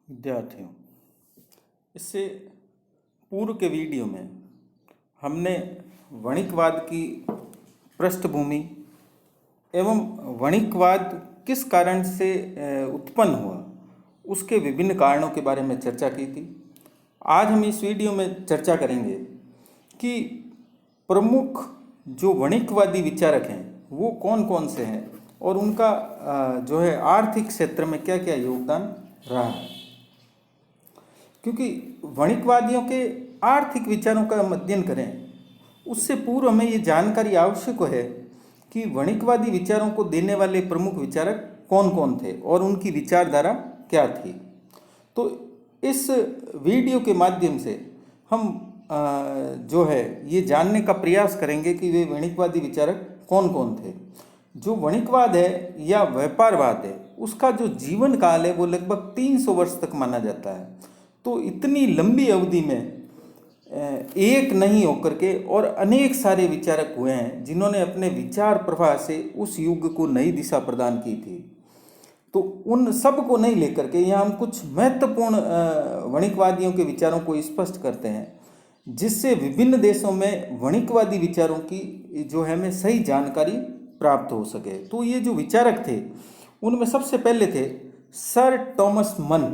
विद्यार्थियों, इससे पूर्व के वीडियो में हमने वणिकवाद की पृष्ठभूमि एवं वणिकवाद किस कारण से उत्पन्न हुआ, उसके विभिन्न कारणों के बारे में चर्चा की थी। आज हम इस वीडियो में चर्चा करेंगे कि प्रमुख जो वणिकवादी विचारक हैं वो कौन कौन से हैं और उनका आर्थिक क्षेत्र में क्या क्या योगदान रहा है। क्योंकि वणिकवादियों के आर्थिक विचारों का अध्ययन करें उससे पूर्व हमें ये जानकारी आवश्यक है कि वणिकवादी विचारों को देने वाले प्रमुख विचारक कौन कौन थे और उनकी विचारधारा क्या थी। तो इस वीडियो के माध्यम से हम ये जानने का प्रयास करेंगे कि वे वणिकवादी विचारक कौन कौन थे। जो वणिकवाद है या व्यापारवाद है उसका जो जीवन काल है वो लगभग 300 वर्ष तक माना जाता है। तो इतनी लंबी अवधि में एक नहीं होकर के और अनेक सारे विचारक हुए हैं जिन्होंने अपने विचार प्रवाह से उस युग को नई दिशा प्रदान की थी। तो उन सब को नहीं लेकर के यहाँ हम कुछ महत्वपूर्ण वणिकवादियों के विचारों को स्पष्ट करते हैं जिससे विभिन्न देशों में वणिकवादी विचारों की हमें सही जानकारी प्राप्त हो सके। तो ये जो विचारक थे उनमें सबसे पहले थे सर टॉमस मन।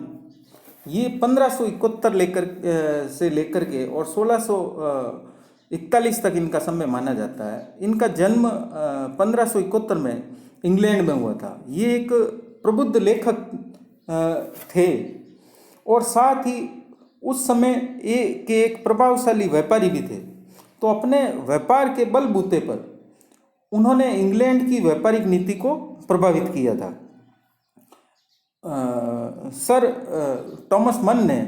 ये 1571 से लेकर के और 1641 तक इनका समय माना जाता है। इनका जन्म 1571 में इंग्लैंड में हुआ था। ये एक प्रबुद्ध लेखक थे और साथ ही उस समय एक प्रभावशाली व्यापारी भी थे। तो अपने व्यापार के बलबूते पर उन्होंने इंग्लैंड की व्यापारिक नीति को प्रभावित किया था। सर टॉमस मन ने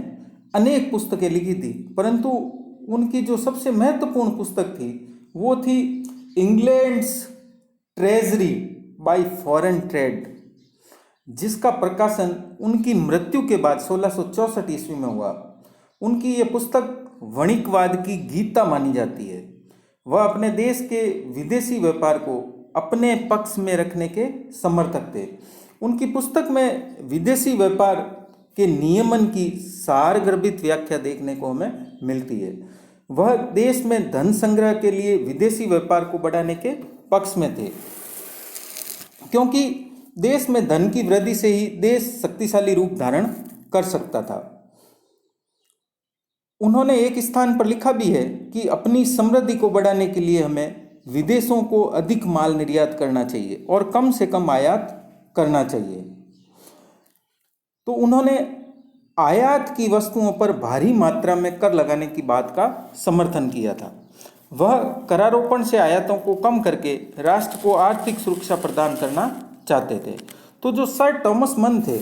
अनेक पुस्तकें लिखी थी, परंतु उनकी जो सबसे महत्वपूर्ण पुस्तक थी वो थी England's treasury bye foreign trade, जिसका प्रकाशन उनकी मृत्यु के बाद 1664 ईस्वी में हुआ। उनकी ये पुस्तक वणिकवाद की गीता मानी जाती है। वह अपने देश के विदेशी व्यापार को अपने पक्ष में रखने के समर्थक थे। उनकी पुस्तक में विदेशी व्यापार के नियमन की सारगर्भित व्याख्या देखने को हमें मिलती है। वह देश में धन संग्रह के लिए विदेशी व्यापार को बढ़ाने के पक्ष में थे, क्योंकि देश में धन की वृद्धि से ही देश शक्तिशाली रूप धारण कर सकता था। उन्होंने एक स्थान पर लिखा भी है कि अपनी समृद्धि को बढ़ाने के लिए हमें विदेशों को अधिक माल निर्यात करना चाहिए और कम से कम आयात करना चाहिए। तो उन्होंने आयात की वस्तुओं पर भारी मात्रा में कर लगाने की बात का समर्थन किया था। वह करारोपण से आयातों को कम करके राष्ट्र को आर्थिक सुरक्षा प्रदान करना चाहते थे। तो जो सर टॉमस मन थे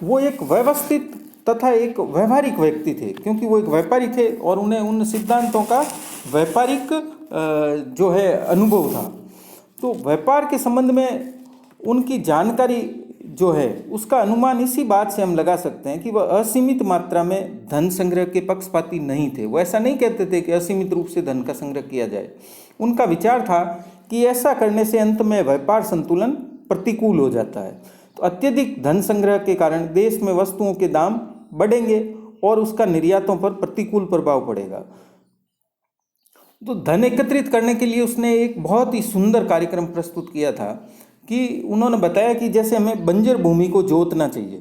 वो एक व्यवस्थित तथा एक व्यवहारिक व्यक्ति थे, क्योंकि वो एक व्यापारी थे और उन्हें उन सिद्धांतों का व्यापारिक अनुभव था। तो व्यापार के संबंध में उनकी जानकारी उसका अनुमान इसी बात से हम लगा सकते हैं कि वह असीमित मात्रा में धन संग्रह के पक्षपाती नहीं थे। वो ऐसा नहीं कहते थे कि असीमित रूप से धन का संग्रह किया जाए। उनका विचार था कि ऐसा करने से अंत में व्यापार संतुलन प्रतिकूल हो जाता है। तो अत्यधिक धन संग्रह के कारण देश में वस्तुओं के दाम बढ़ेंगे और उसका निर्यातों पर प्रतिकूल प्रभाव पड़ेगा। तो धन एकत्रित करने के लिए उसने एक बहुत ही सुंदर कार्यक्रम प्रस्तुत किया था कि उन्होंने बताया कि जैसे हमें बंजर भूमि को जोतना चाहिए,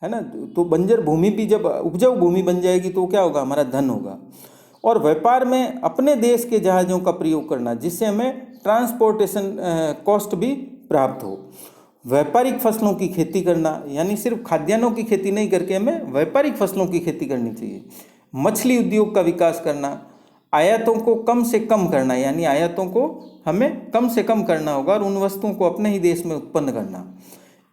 है ना। तो बंजर भूमि भी जब उपजाऊ भूमि बन जाएगी तो क्या होगा, हमारा धन होगा। और व्यापार में अपने देश के जहाज़ों का प्रयोग करना जिससे हमें ट्रांसपोर्टेशन कॉस्ट भी प्राप्त हो। व्यापारिक फसलों की खेती करना, यानी सिर्फ खाद्यान्नों की खेती नहीं करके हमें व्यापारिक फसलों की खेती करनी चाहिए। मछली उद्योग का विकास करना, आयातों को कम से कम करना, यानी आयातों को हमें कम से कम करना होगा और उन वस्तुओं को अपने ही देश में उत्पन्न करना।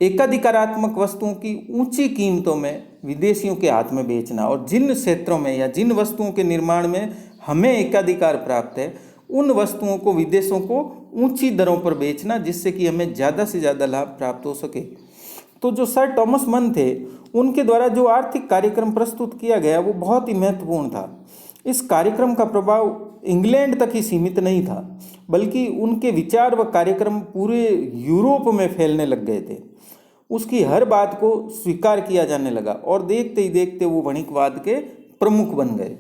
एकाधिकारात्मक वस्तुओं की ऊंची कीमतों में विदेशियों के हाथ में बेचना, और जिन क्षेत्रों में या जिन वस्तुओं के निर्माण में हमें एकाधिकार प्राप्त है उन वस्तुओं को विदेशों को ऊंची दरों पर बेचना, जिससे कि हमें ज़्यादा से ज़्यादा लाभ प्राप्त हो सके। तो जो सर टॉमस मन थे उनके द्वारा जो आर्थिक कार्यक्रम प्रस्तुत किया गया वो बहुत ही महत्वपूर्ण था। इस कार्यक्रम का प्रभाव इंग्लैंड तक ही सीमित नहीं था, बल्कि उनके विचार व कार्यक्रम पूरे यूरोप में फैलने लग गए थे। उसकी हर बात को स्वीकार किया जाने लगा और देखते ही देखते वो वणिकवाद के प्रमुख बन गए।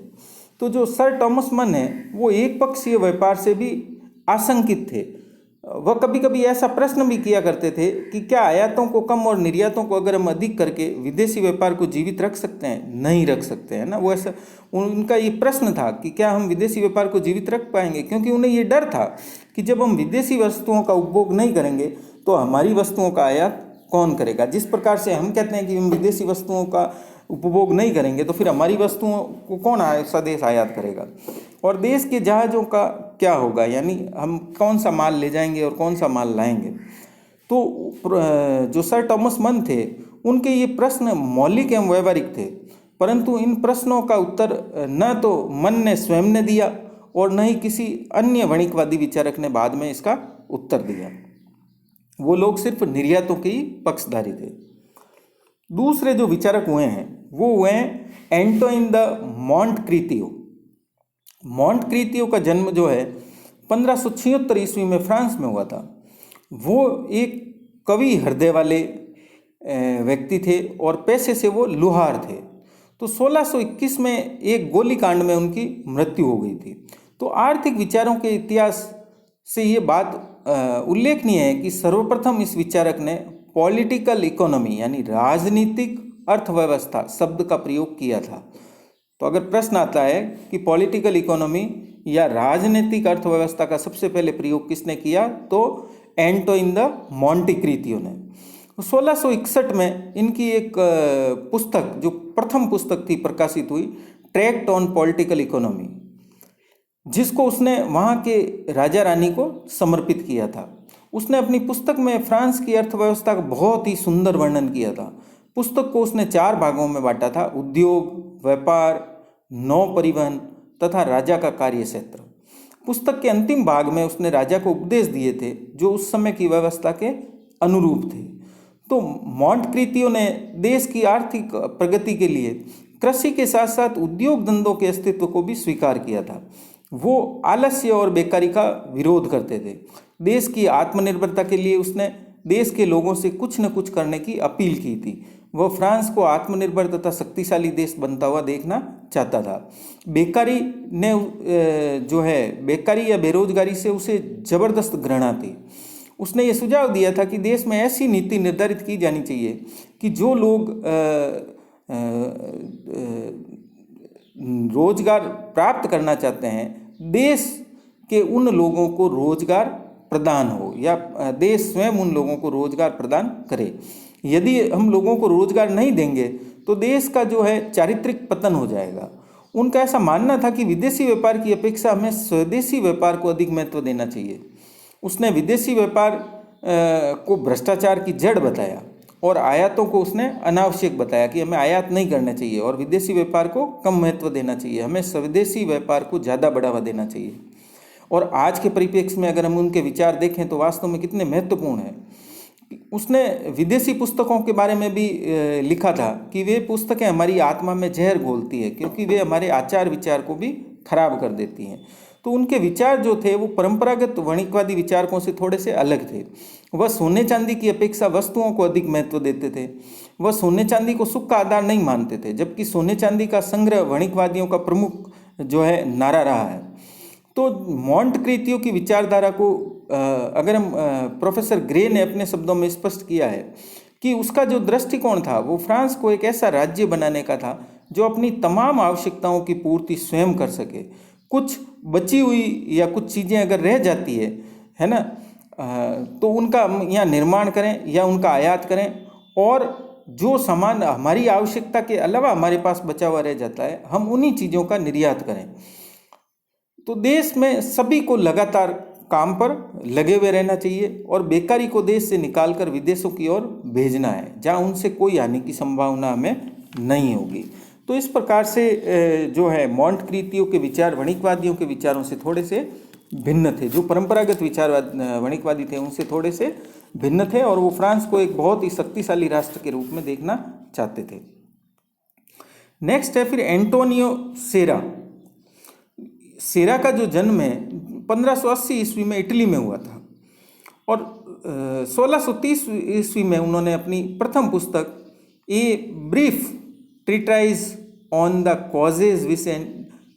तो जो सर थॉमस मन है वो एक पक्षीय व्यापार से भी आशंकित थे। वह कभी कभी ऐसा प्रश्न भी किया करते थे कि क्या आयातों को कम और निर्यातों को अगर हम अधिक करके विदेशी व्यापार को जीवित रख सकते हैं? नहीं रख सकते हैं ना। वो ऐसा उनका ये प्रश्न था कि क्या हम विदेशी व्यापार को जीवित रख पाएंगे, क्योंकि उन्हें ये डर था कि जब हम विदेशी वस्तुओं का उपभोग नहीं करेंगे तो हमारी वस्तुओं का आयात कौन करेगा। जिस प्रकार से हम कहते हैं कि हम विदेशी वस्तुओं का उपभोग नहीं करेंगे तो फिर हमारी वस्तुओं को कौन स्वदेश आयात करेगा, और देश के जहाज़ों का क्या होगा, यानी हम कौन सा माल ले जाएंगे और कौन सा माल लाएंगे। तो जो सर थॉमस मन थे उनके ये प्रश्न मौलिक एवं व्यवहारिक थे, परंतु इन प्रश्नों का उत्तर न तो मन ने स्वयं ने दिया और न ही किसी अन्य वणिकवादी विचारक ने बाद में इसका उत्तर दिया। वो लोग सिर्फ निर्यातों के ही पक्षधारी थे। दूसरे जो विचारक हुए हैं वो हुए एंटोइन द मॉन्टक्रीतियो। मॉन्टक्रीतियो का जन्म जो है 1576 ईस्वी में फ्रांस में हुआ था। वो एक कवि हृदय वाले व्यक्ति थे और पेशे से वो लुहार थे। तो 1621 में एक गोलीकांड में उनकी मृत्यु हो गई थी। तो आर्थिक विचारों के इतिहास से ये बात उल्लेखनीय है कि सर्वप्रथम इस विचारक ने पॉलिटिकल इकोनॉमी यानी राजनीतिक अर्थव्यवस्था शब्द का प्रयोग किया था। तो अगर प्रश्न आता है कि पॉलिटिकल इकोनॉमी या राजनीतिक अर्थव्यवस्था का सबसे पहले प्रयोग किसने किया, तो एंटोइन द मॉन्टेक्रीतियो ने। 1661 में इनकी एक पुस्तक, जो प्रथम पुस्तक थी, प्रकाशित हुई, ट्रैक्ट ऑन पॉलिटिकल इकोनॉमी, जिसको उसने वहाँ के राजा रानी को समर्पित किया था। उसने अपनी पुस्तक में फ्रांस की अर्थव्यवस्था का बहुत ही सुंदर वर्णन किया था। पुस्तक को उसने 4 भागों में बांटा था: उद्योग, व्यापार, नौ परिवहन तथा राजा का कार्य क्षेत्र। पुस्तक के अंतिम भाग में उसने राजा को उपदेश दिए थे जो उस समय की व्यवस्था के अनुरूप थे। तो मॉन्टक्रीतियो ने देश की आर्थिक प्रगति के लिए कृषि के साथ साथ उद्योग धंधों के अस्तित्व को भी स्वीकार किया था। वो आलस्य और बेकारी का विरोध करते थे। देश की आत्मनिर्भरता के लिए उसने देश के लोगों से कुछ न कुछ करने की अपील की थी। वह फ्रांस को आत्मनिर्भर तथा शक्तिशाली देश बनता हुआ देखना चाहता था। बेकारी ने बेकारी या बेरोजगारी से उसे जबरदस्त घृणा थी। उसने ये सुझाव दिया था कि देश में ऐसी नीति निर्धारित की जानी चाहिए कि जो लोग रोजगार प्राप्त करना चाहते हैं, देश के उन लोगों को रोजगार प्रदान हो, या देश स्वयं उन लोगों को रोजगार प्रदान करे। यदि हम लोगों को रोजगार नहीं देंगे तो देश का जो है चारित्रिक पतन हो जाएगा। उनका ऐसा मानना था कि विदेशी व्यापार की अपेक्षा हमें स्वदेशी व्यापार को अधिक महत्व देना चाहिए। उसने विदेशी व्यापार को भ्रष्टाचार की जड़ बताया और आयातों को उसने अनावश्यक बताया कि हमें आयात नहीं करना चाहिए और विदेशी व्यापार को कम महत्व देना चाहिए, हमें स्वदेशी व्यापार को ज़्यादा बढ़ावा देना चाहिए। और आज के परिप्रेक्ष्य में अगर हम उनके विचार देखें तो वास्तव में कितने महत्वपूर्ण हैं। उसने विदेशी पुस्तकों के बारे में भी लिखा था कि वे पुस्तकें हमारी आत्मा में जहर घोलती है क्योंकि वे हमारे आचार विचार को भी खराब कर देती हैं। तो उनके विचार जो थे वो परंपरागत वणिकवादी विचारकों से थोड़े से अलग थे। वह सोने चांदी की अपेक्षा वस्तुओं को अधिक महत्व देते थे। वह सोने चांदी को सुख का आधार नहीं मानते थे, जबकि सोने चांदी का संग्रह वणिकवादियों का प्रमुख जो है नारा रहा है। तो मॉन्टक्रीतियो की विचारधारा को अगर हम प्रोफेसर ग्रे ने अपने शब्दों में स्पष्ट किया है कि उसका जो दृष्टिकोण था वो फ्रांस को एक ऐसा राज्य बनाने का था जो अपनी तमाम आवश्यकताओं की पूर्ति स्वयं कर सके। कुछ बची हुई या कुछ चीज़ें अगर रह जाती है ना, तो उनका यहाँ निर्माण करें या उनका आयात करें, और जो सामान हमारी आवश्यकता के अलावा हमारे पास बचा हुआ रह जाता है हम उन्हीं चीज़ों का निर्यात करें। तो देश में सभी को लगातार काम पर लगे हुए रहना चाहिए और बेकारी को देश से निकालकर विदेशों की ओर भेजना है जहाँ उनसे कोई हानि की संभावना हमें नहीं होगी। तो इस प्रकार से जो है मॉन्टक्रीतियो के विचार वणिकवादियों के विचारों से थोड़े से भिन्न थे। जो परंपरागत विचारवाद वणिकवादी थे उनसे थोड़े से भिन्न थे और वो फ्रांस को एक बहुत ही शक्तिशाली राष्ट्र के रूप में देखना चाहते थे। नेक्स्ट है फिर एंटोनियो सेरा। सेरा का जो जन्म है 1580 ईस्वी में इटली में हुआ था और 1630 ईस्वी में उन्होंने अपनी प्रथम पुस्तक a brief treatise on the causes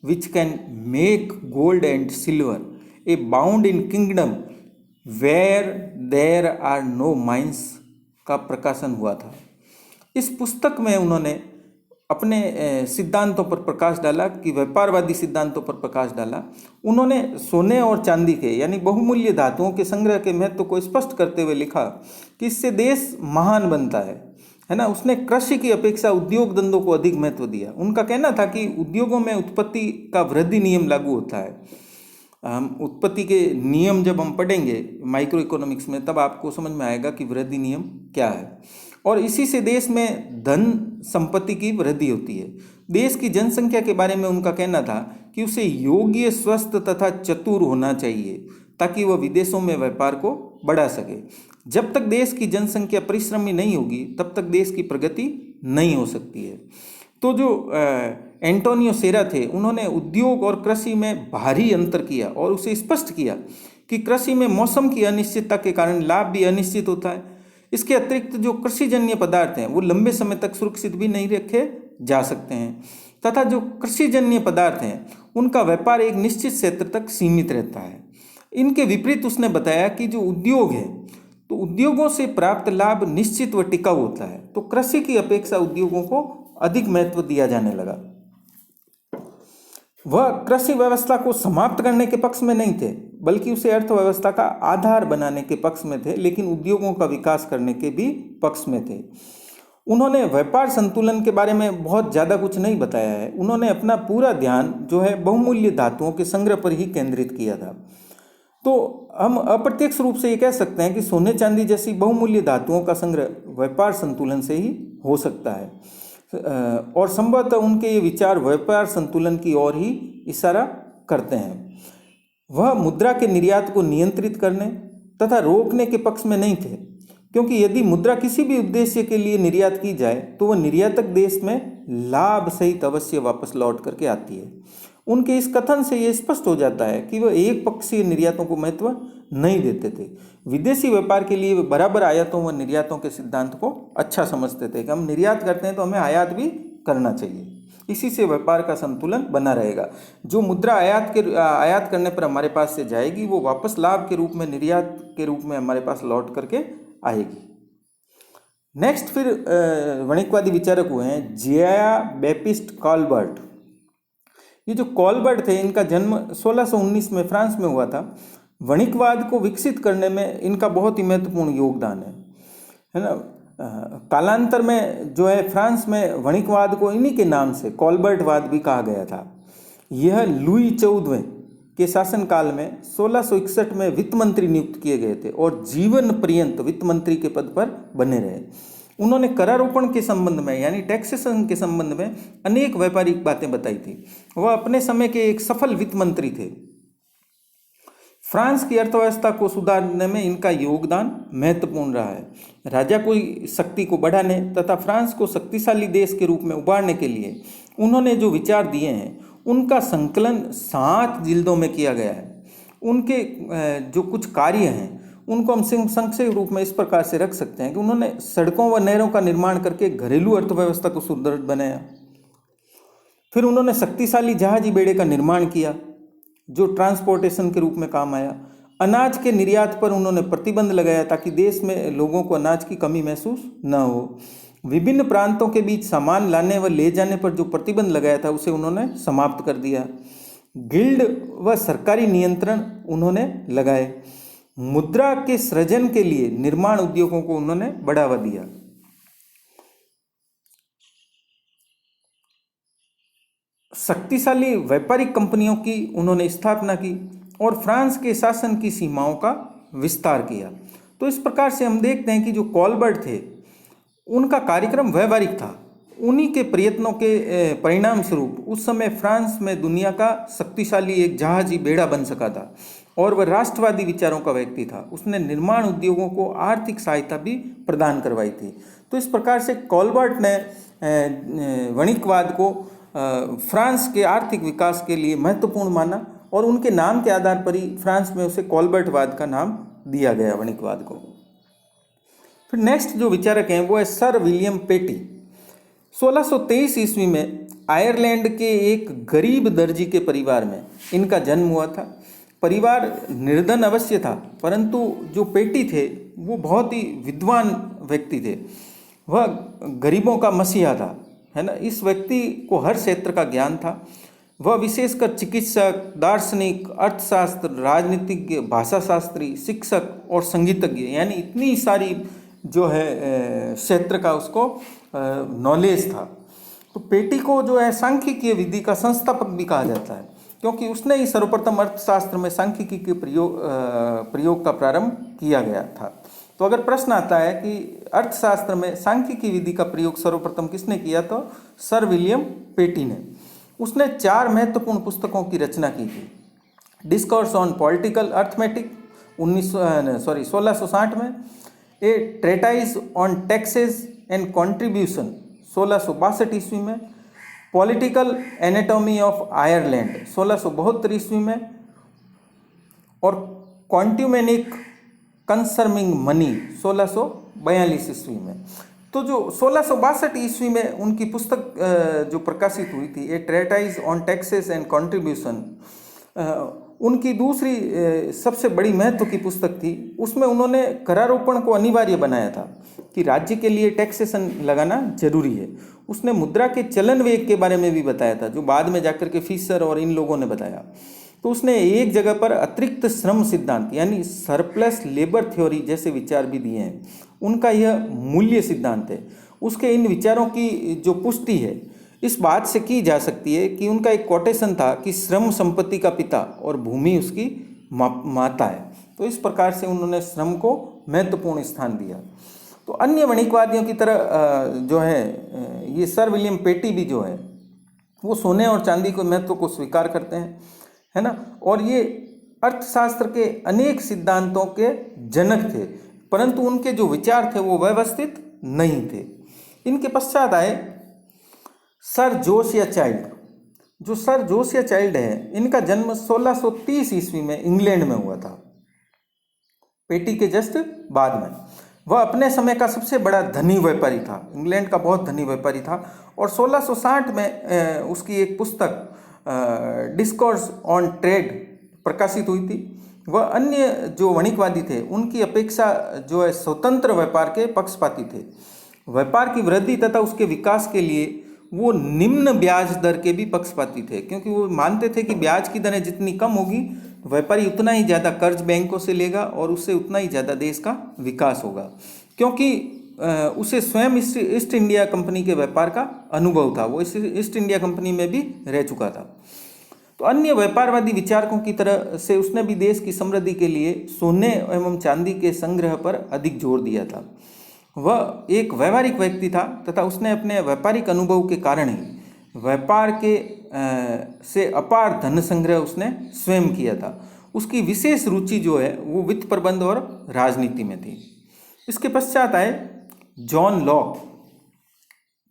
which can make gold and silver abound in kingdom where there are no mines का प्रकाशन हुआ था। इस पुस्तक में उन्होंने अपने सिद्धांतों पर प्रकाश डाला, कि व्यापारवादी सिद्धांतों पर प्रकाश डाला। उन्होंने सोने और चांदी के यानी बहुमूल्य धातुओं के संग्रह के महत्व को स्पष्ट करते हुए लिखा कि इससे देश महान बनता है ना। उसने कृषि की अपेक्षा उद्योग धंधों को अधिक महत्व दिया। उनका कहना था कि उद्योगों में उत्पत्ति का वृद्धि नियम लागू होता है। हम उत्पत्ति के नियम जब हम पढ़ेंगे माइक्रो इकोनॉमिक्स में, तब आपको समझ में आएगा कि वृद्धि नियम क्या है। और इसी से देश में धन संपत्ति की वृद्धि होती है। देश की जनसंख्या के बारे में उनका कहना था कि उसे योग्य, स्वस्थ तथा चतुर होना चाहिए ताकि वह विदेशों में व्यापार को बढ़ा सके। जब तक देश की जनसंख्या परिश्रमी नहीं होगी, तब तक देश की प्रगति नहीं हो सकती है। तो जो एंटोनियो सेरा थे, उन्होंने उद्योग और कृषि में भारी अंतर किया और उसे स्पष्ट किया कि कृषि में मौसम की अनिश्चितता के कारण लाभ भी अनिश्चित होता है। इसके अतिरिक्त जो कृषिजन्य पदार्थ हैं वो लंबे समय तक सुरक्षित भी नहीं रखे जा सकते हैं, तथा जो कृषिजन्य पदार्थ हैं उनका व्यापार एक निश्चित क्षेत्र तक सीमित रहता है। इनके विपरीत उसने बताया कि जो उद्योग है, तो उद्योगों से प्राप्त लाभ निश्चित व टिकाऊ होता है। तो कृषि की अपेक्षा उद्योगों को अधिक महत्व दिया जाने लगा। वह कृषि व्यवस्था को समाप्त करने के पक्ष में नहीं थे, बल्कि उसे अर्थव्यवस्था का आधार बनाने के पक्ष में थे, लेकिन उद्योगों का विकास करने के भी पक्ष में थे। उन्होंने व्यापार संतुलन के बारे में बहुत ज़्यादा कुछ नहीं बताया है। उन्होंने अपना पूरा ध्यान जो है बहुमूल्य धातुओं के संग्रह पर ही केंद्रित किया था। तो हम अप्रत्यक्ष रूप से ये कह सकते हैं कि सोने चांदी जैसी बहुमूल्य धातुओं का संग्रह व्यापार संतुलन से ही हो सकता है, और संभवतः उनके ये विचार व्यापार संतुलन की ओर ही इशारा करते हैं। वह मुद्रा के निर्यात को नियंत्रित करने तथा रोकने के पक्ष में नहीं थे, क्योंकि यदि मुद्रा किसी भी उद्देश्य के लिए निर्यात की जाए तो वह निर्यातक देश में लाभ सहित अवश्य वापस लौट करके आती है। उनके इस कथन से ये स्पष्ट हो जाता है कि वह एक पक्षीय निर्यातों को महत्व नहीं देते थे। विदेशी व्यापार के लिए वे बराबर आयातों व निर्यातों के सिद्धांत को अच्छा समझते थे कि हम निर्यात करते हैं तो हमें आयात भी करना चाहिए, इसी से व्यापार का संतुलन बना रहेगा। जो मुद्रा आयात करने पर हमारे पास से जाएगी वो वापस लाभ के रूप में, निर्यात के रूप में हमारे पास लौट करके आएगी। नेक्स्ट फिर वणिकवादी विचारक हुए हैं जिया बैप्टिस्ट कॉलबर्ट। ये जो कॉलबर्ट थे, इनका जन्म 1619 में फ्रांस में हुआ था। वणिकवाद को विकसित करने में इनका बहुत ही महत्वपूर्ण योगदान है ना। कालांतर में जो है फ्रांस में वणिकवाद को इन्हीं के नाम से कॉलबर्टवाद भी कहा गया था। यह लुई 14वें के शासनकाल में 1661 में वित्त मंत्री नियुक्त किए गए थे और जीवन पर्यंत वित्त मंत्री के पद पर बने रहे। उन्होंने करारोपण के संबंध में यानी टैक्सेशन के संबंध में अनेक व्यापारिक बातें बताई थी। वह अपने समय के एक सफल वित्त मंत्री थे। फ्रांस की अर्थव्यवस्था को सुधारने में इनका योगदान महत्वपूर्ण रहा है। राजा की शक्ति को बढ़ाने तथा फ्रांस को शक्तिशाली देश के रूप में उभारने के लिए उन्होंने जो विचार दिए हैं उनका संकलन 7 जिल्दों में किया गया है। उनके जो कुछ कार्य हैं उनको हम संक्षेप रूप में इस प्रकार से रख सकते हैं कि उन्होंने सड़कों व नहरों का निर्माण करके घरेलू अर्थव्यवस्था को सुदृढ़ बनाया। फिर उन्होंने शक्तिशाली जहाजी बेड़े का निर्माण किया जो ट्रांसपोर्टेशन के रूप में काम आया। अनाज के निर्यात पर उन्होंने प्रतिबंध लगाया ताकि देश में लोगों को अनाज की कमी महसूस न हो। विभिन्न प्रांतों के बीच सामान लाने व ले जाने पर जो प्रतिबंध लगाया था उसे उन्होंने समाप्त कर दिया। गिल्ड व सरकारी नियंत्रण उन्होंने लगाए। मुद्रा के सृजन के लिए निर्माण उद्योगों को उन्होंने बढ़ावा दिया। शक्तिशाली व्यापारिक कंपनियों की उन्होंने स्थापना की और फ्रांस के शासन की सीमाओं का विस्तार किया। तो इस प्रकार से हम देखते हैं कि जो कॉलबर्ट थे उनका कार्यक्रम व्यवहारिक था। उन्हीं के प्रयत्नों के परिणाम स्वरूप उस समय फ्रांस में दुनिया का शक्तिशाली एक जहाजी बेड़ा बन सका था और वह राष्ट्रवादी विचारों का व्यक्ति था। उसने निर्माण उद्योगों को आर्थिक सहायता भी प्रदान करवाई थी। तो इस प्रकार से कॉलबर्ट ने वणिकवाद को फ्रांस के आर्थिक विकास के लिए महत्वपूर्ण माना और उनके नाम के आधार पर ही फ्रांस में उसे कॉलबर्टवाद का नाम दिया गया वणिकवाद को। फिर नेक्स्ट जो विचारक हैं वो है सर विलियम पेटी। 1623 ईस्वी में आयरलैंड के एक गरीब दर्जी के परिवार में इनका जन्म हुआ था। परिवार निर्धन अवश्य था, परंतु जो पेटी थे वो बहुत ही विद्वान व्यक्ति थे। वह गरीबों का मसीहा था, है ना। इस व्यक्ति को हर क्षेत्र का ज्ञान था। वह विशेषकर चिकित्सक, दार्शनिक, अर्थशास्त्र, राजनीतिज्ञ, भाषाशास्त्री, शिक्षक और संगीतज्ञ, यानी इतनी सारी जो है क्षेत्र का उसको नॉलेज था। तो पेटी को जो है सांख्यिकीय विधि का संस्थापक भी कहा जाता है, क्योंकि उसने ही सर्वप्रथम अर्थशास्त्र में सांख्यिकी के प्रयोग का प्रारंभ किया गया था। तो अगर प्रश्न आता है कि अर्थशास्त्र में सांख्यिकी विधि का प्रयोग सर्वप्रथम किसने किया, तो सर विलियम पेटी ने। उसने 4 महत्वपूर्ण पुस्तकों की रचना की थी। डिस्कोर्स ऑन पॉलिटिकल अर्थमेटिक 1660 में, ए ट्रेटाइज ऑन टैक्सेस एंड कॉन्ट्रीब्यूशन 1662 ईस्वी में, पॉलिटिकल एनाटॉमी ऑफ आयरलैंड 1672 ईस्वी में, और क्वांट्यूमेनिक कंसर्मिंग मनी 1642 ईस्वी में। तो जो 1662 ईस्वी में उनकी पुस्तक जो प्रकाशित हुई थी, ए ट्रेटाइज ऑन टैक्सेस एंड कॉन्ट्रीब्यूशन, उनकी दूसरी सबसे बड़ी महत्व की पुस्तक थी। उसमें उन्होंने करारोपण को अनिवार्य बनाया था कि राज्य के लिए टैक्सेशन लगाना जरूरी है। उसने मुद्रा के चलन वेग के बारे में भी बताया था, जो बाद में जाकर के फिशर और इन लोगों ने बताया। तो उसने एक जगह पर अतिरिक्त श्रम सिद्धांत यानी सरप्लस लेबर थ्योरी जैसे विचार भी दिए हैं। उनका यह मूल्य सिद्धांत है। उसके इन विचारों की जो पुष्टि है इस बात से की जा सकती है कि उनका एक कोटेशन था कि श्रम संपत्ति का पिता और भूमि उसकी माता है। तो इस प्रकार से उन्होंने श्रम को महत्वपूर्ण स्थान दिया। तो अन्य वणिकवादियों की तरह जो है ये सर विलियम पेटी भी जो है वो सोने और चांदी के महत्व को स्वीकार करते हैं, है ना। और ये अर्थशास्त्र के अनेक सिद्धांतों के जनक थे, परंतु उनके जो विचार थे वो व्यवस्थित नहीं थे। इनके पश्चात आए सर जोसिया चाइल्ड। जो सर जोसिया चाइल्ड है, इनका जन्म 1630 ईस्वी में इंग्लैंड में हुआ था, पेटी के जस्ट बाद में। वह अपने समय का सबसे बड़ा धनी व्यापारी था, इंग्लैंड का बहुत धनी व्यापारी था। और 1660 में उसकी एक पुस्तक डिस्कोर्स ऑन ट्रेड प्रकाशित हुई थी। वह अन्य जो वणिकवादी थे उनकी अपेक्षा जो है स्वतंत्र व्यापार के पक्षपाती थे। व्यापार की वृद्धि तथा उसके विकास के लिए वो निम्न ब्याज दर के भी पक्षपाती थे, क्योंकि वो मानते थे कि ब्याज की दरें जितनी कम होगी व्यापारी उतना ही ज़्यादा कर्ज बैंकों से लेगा और उससे उतना ही ज़्यादा देश का विकास होगा, क्योंकि उसे स्वयं ईस्ट इंडिया कंपनी के व्यापार का अनुभव था। वो ईस्ट इंडिया कंपनी में भी रह चुका था। तो अन्य व्यापारवादी विचारकों की तरह से उसने भी देश की समृद्धि के लिए सोने एवं चांदी के संग्रह पर अधिक जोर दिया था। वह एक व्यावहारिक व्यक्ति था तथा उसने अपने व्यापारिक अनुभव के कारण ही व्यापार के से अपार धन संग्रह उसने स्वयं किया था। उसकी विशेष रुचि जो है वो वित्त प्रबंध और राजनीति में थी। इसके पश्चात आए जॉन लॉक।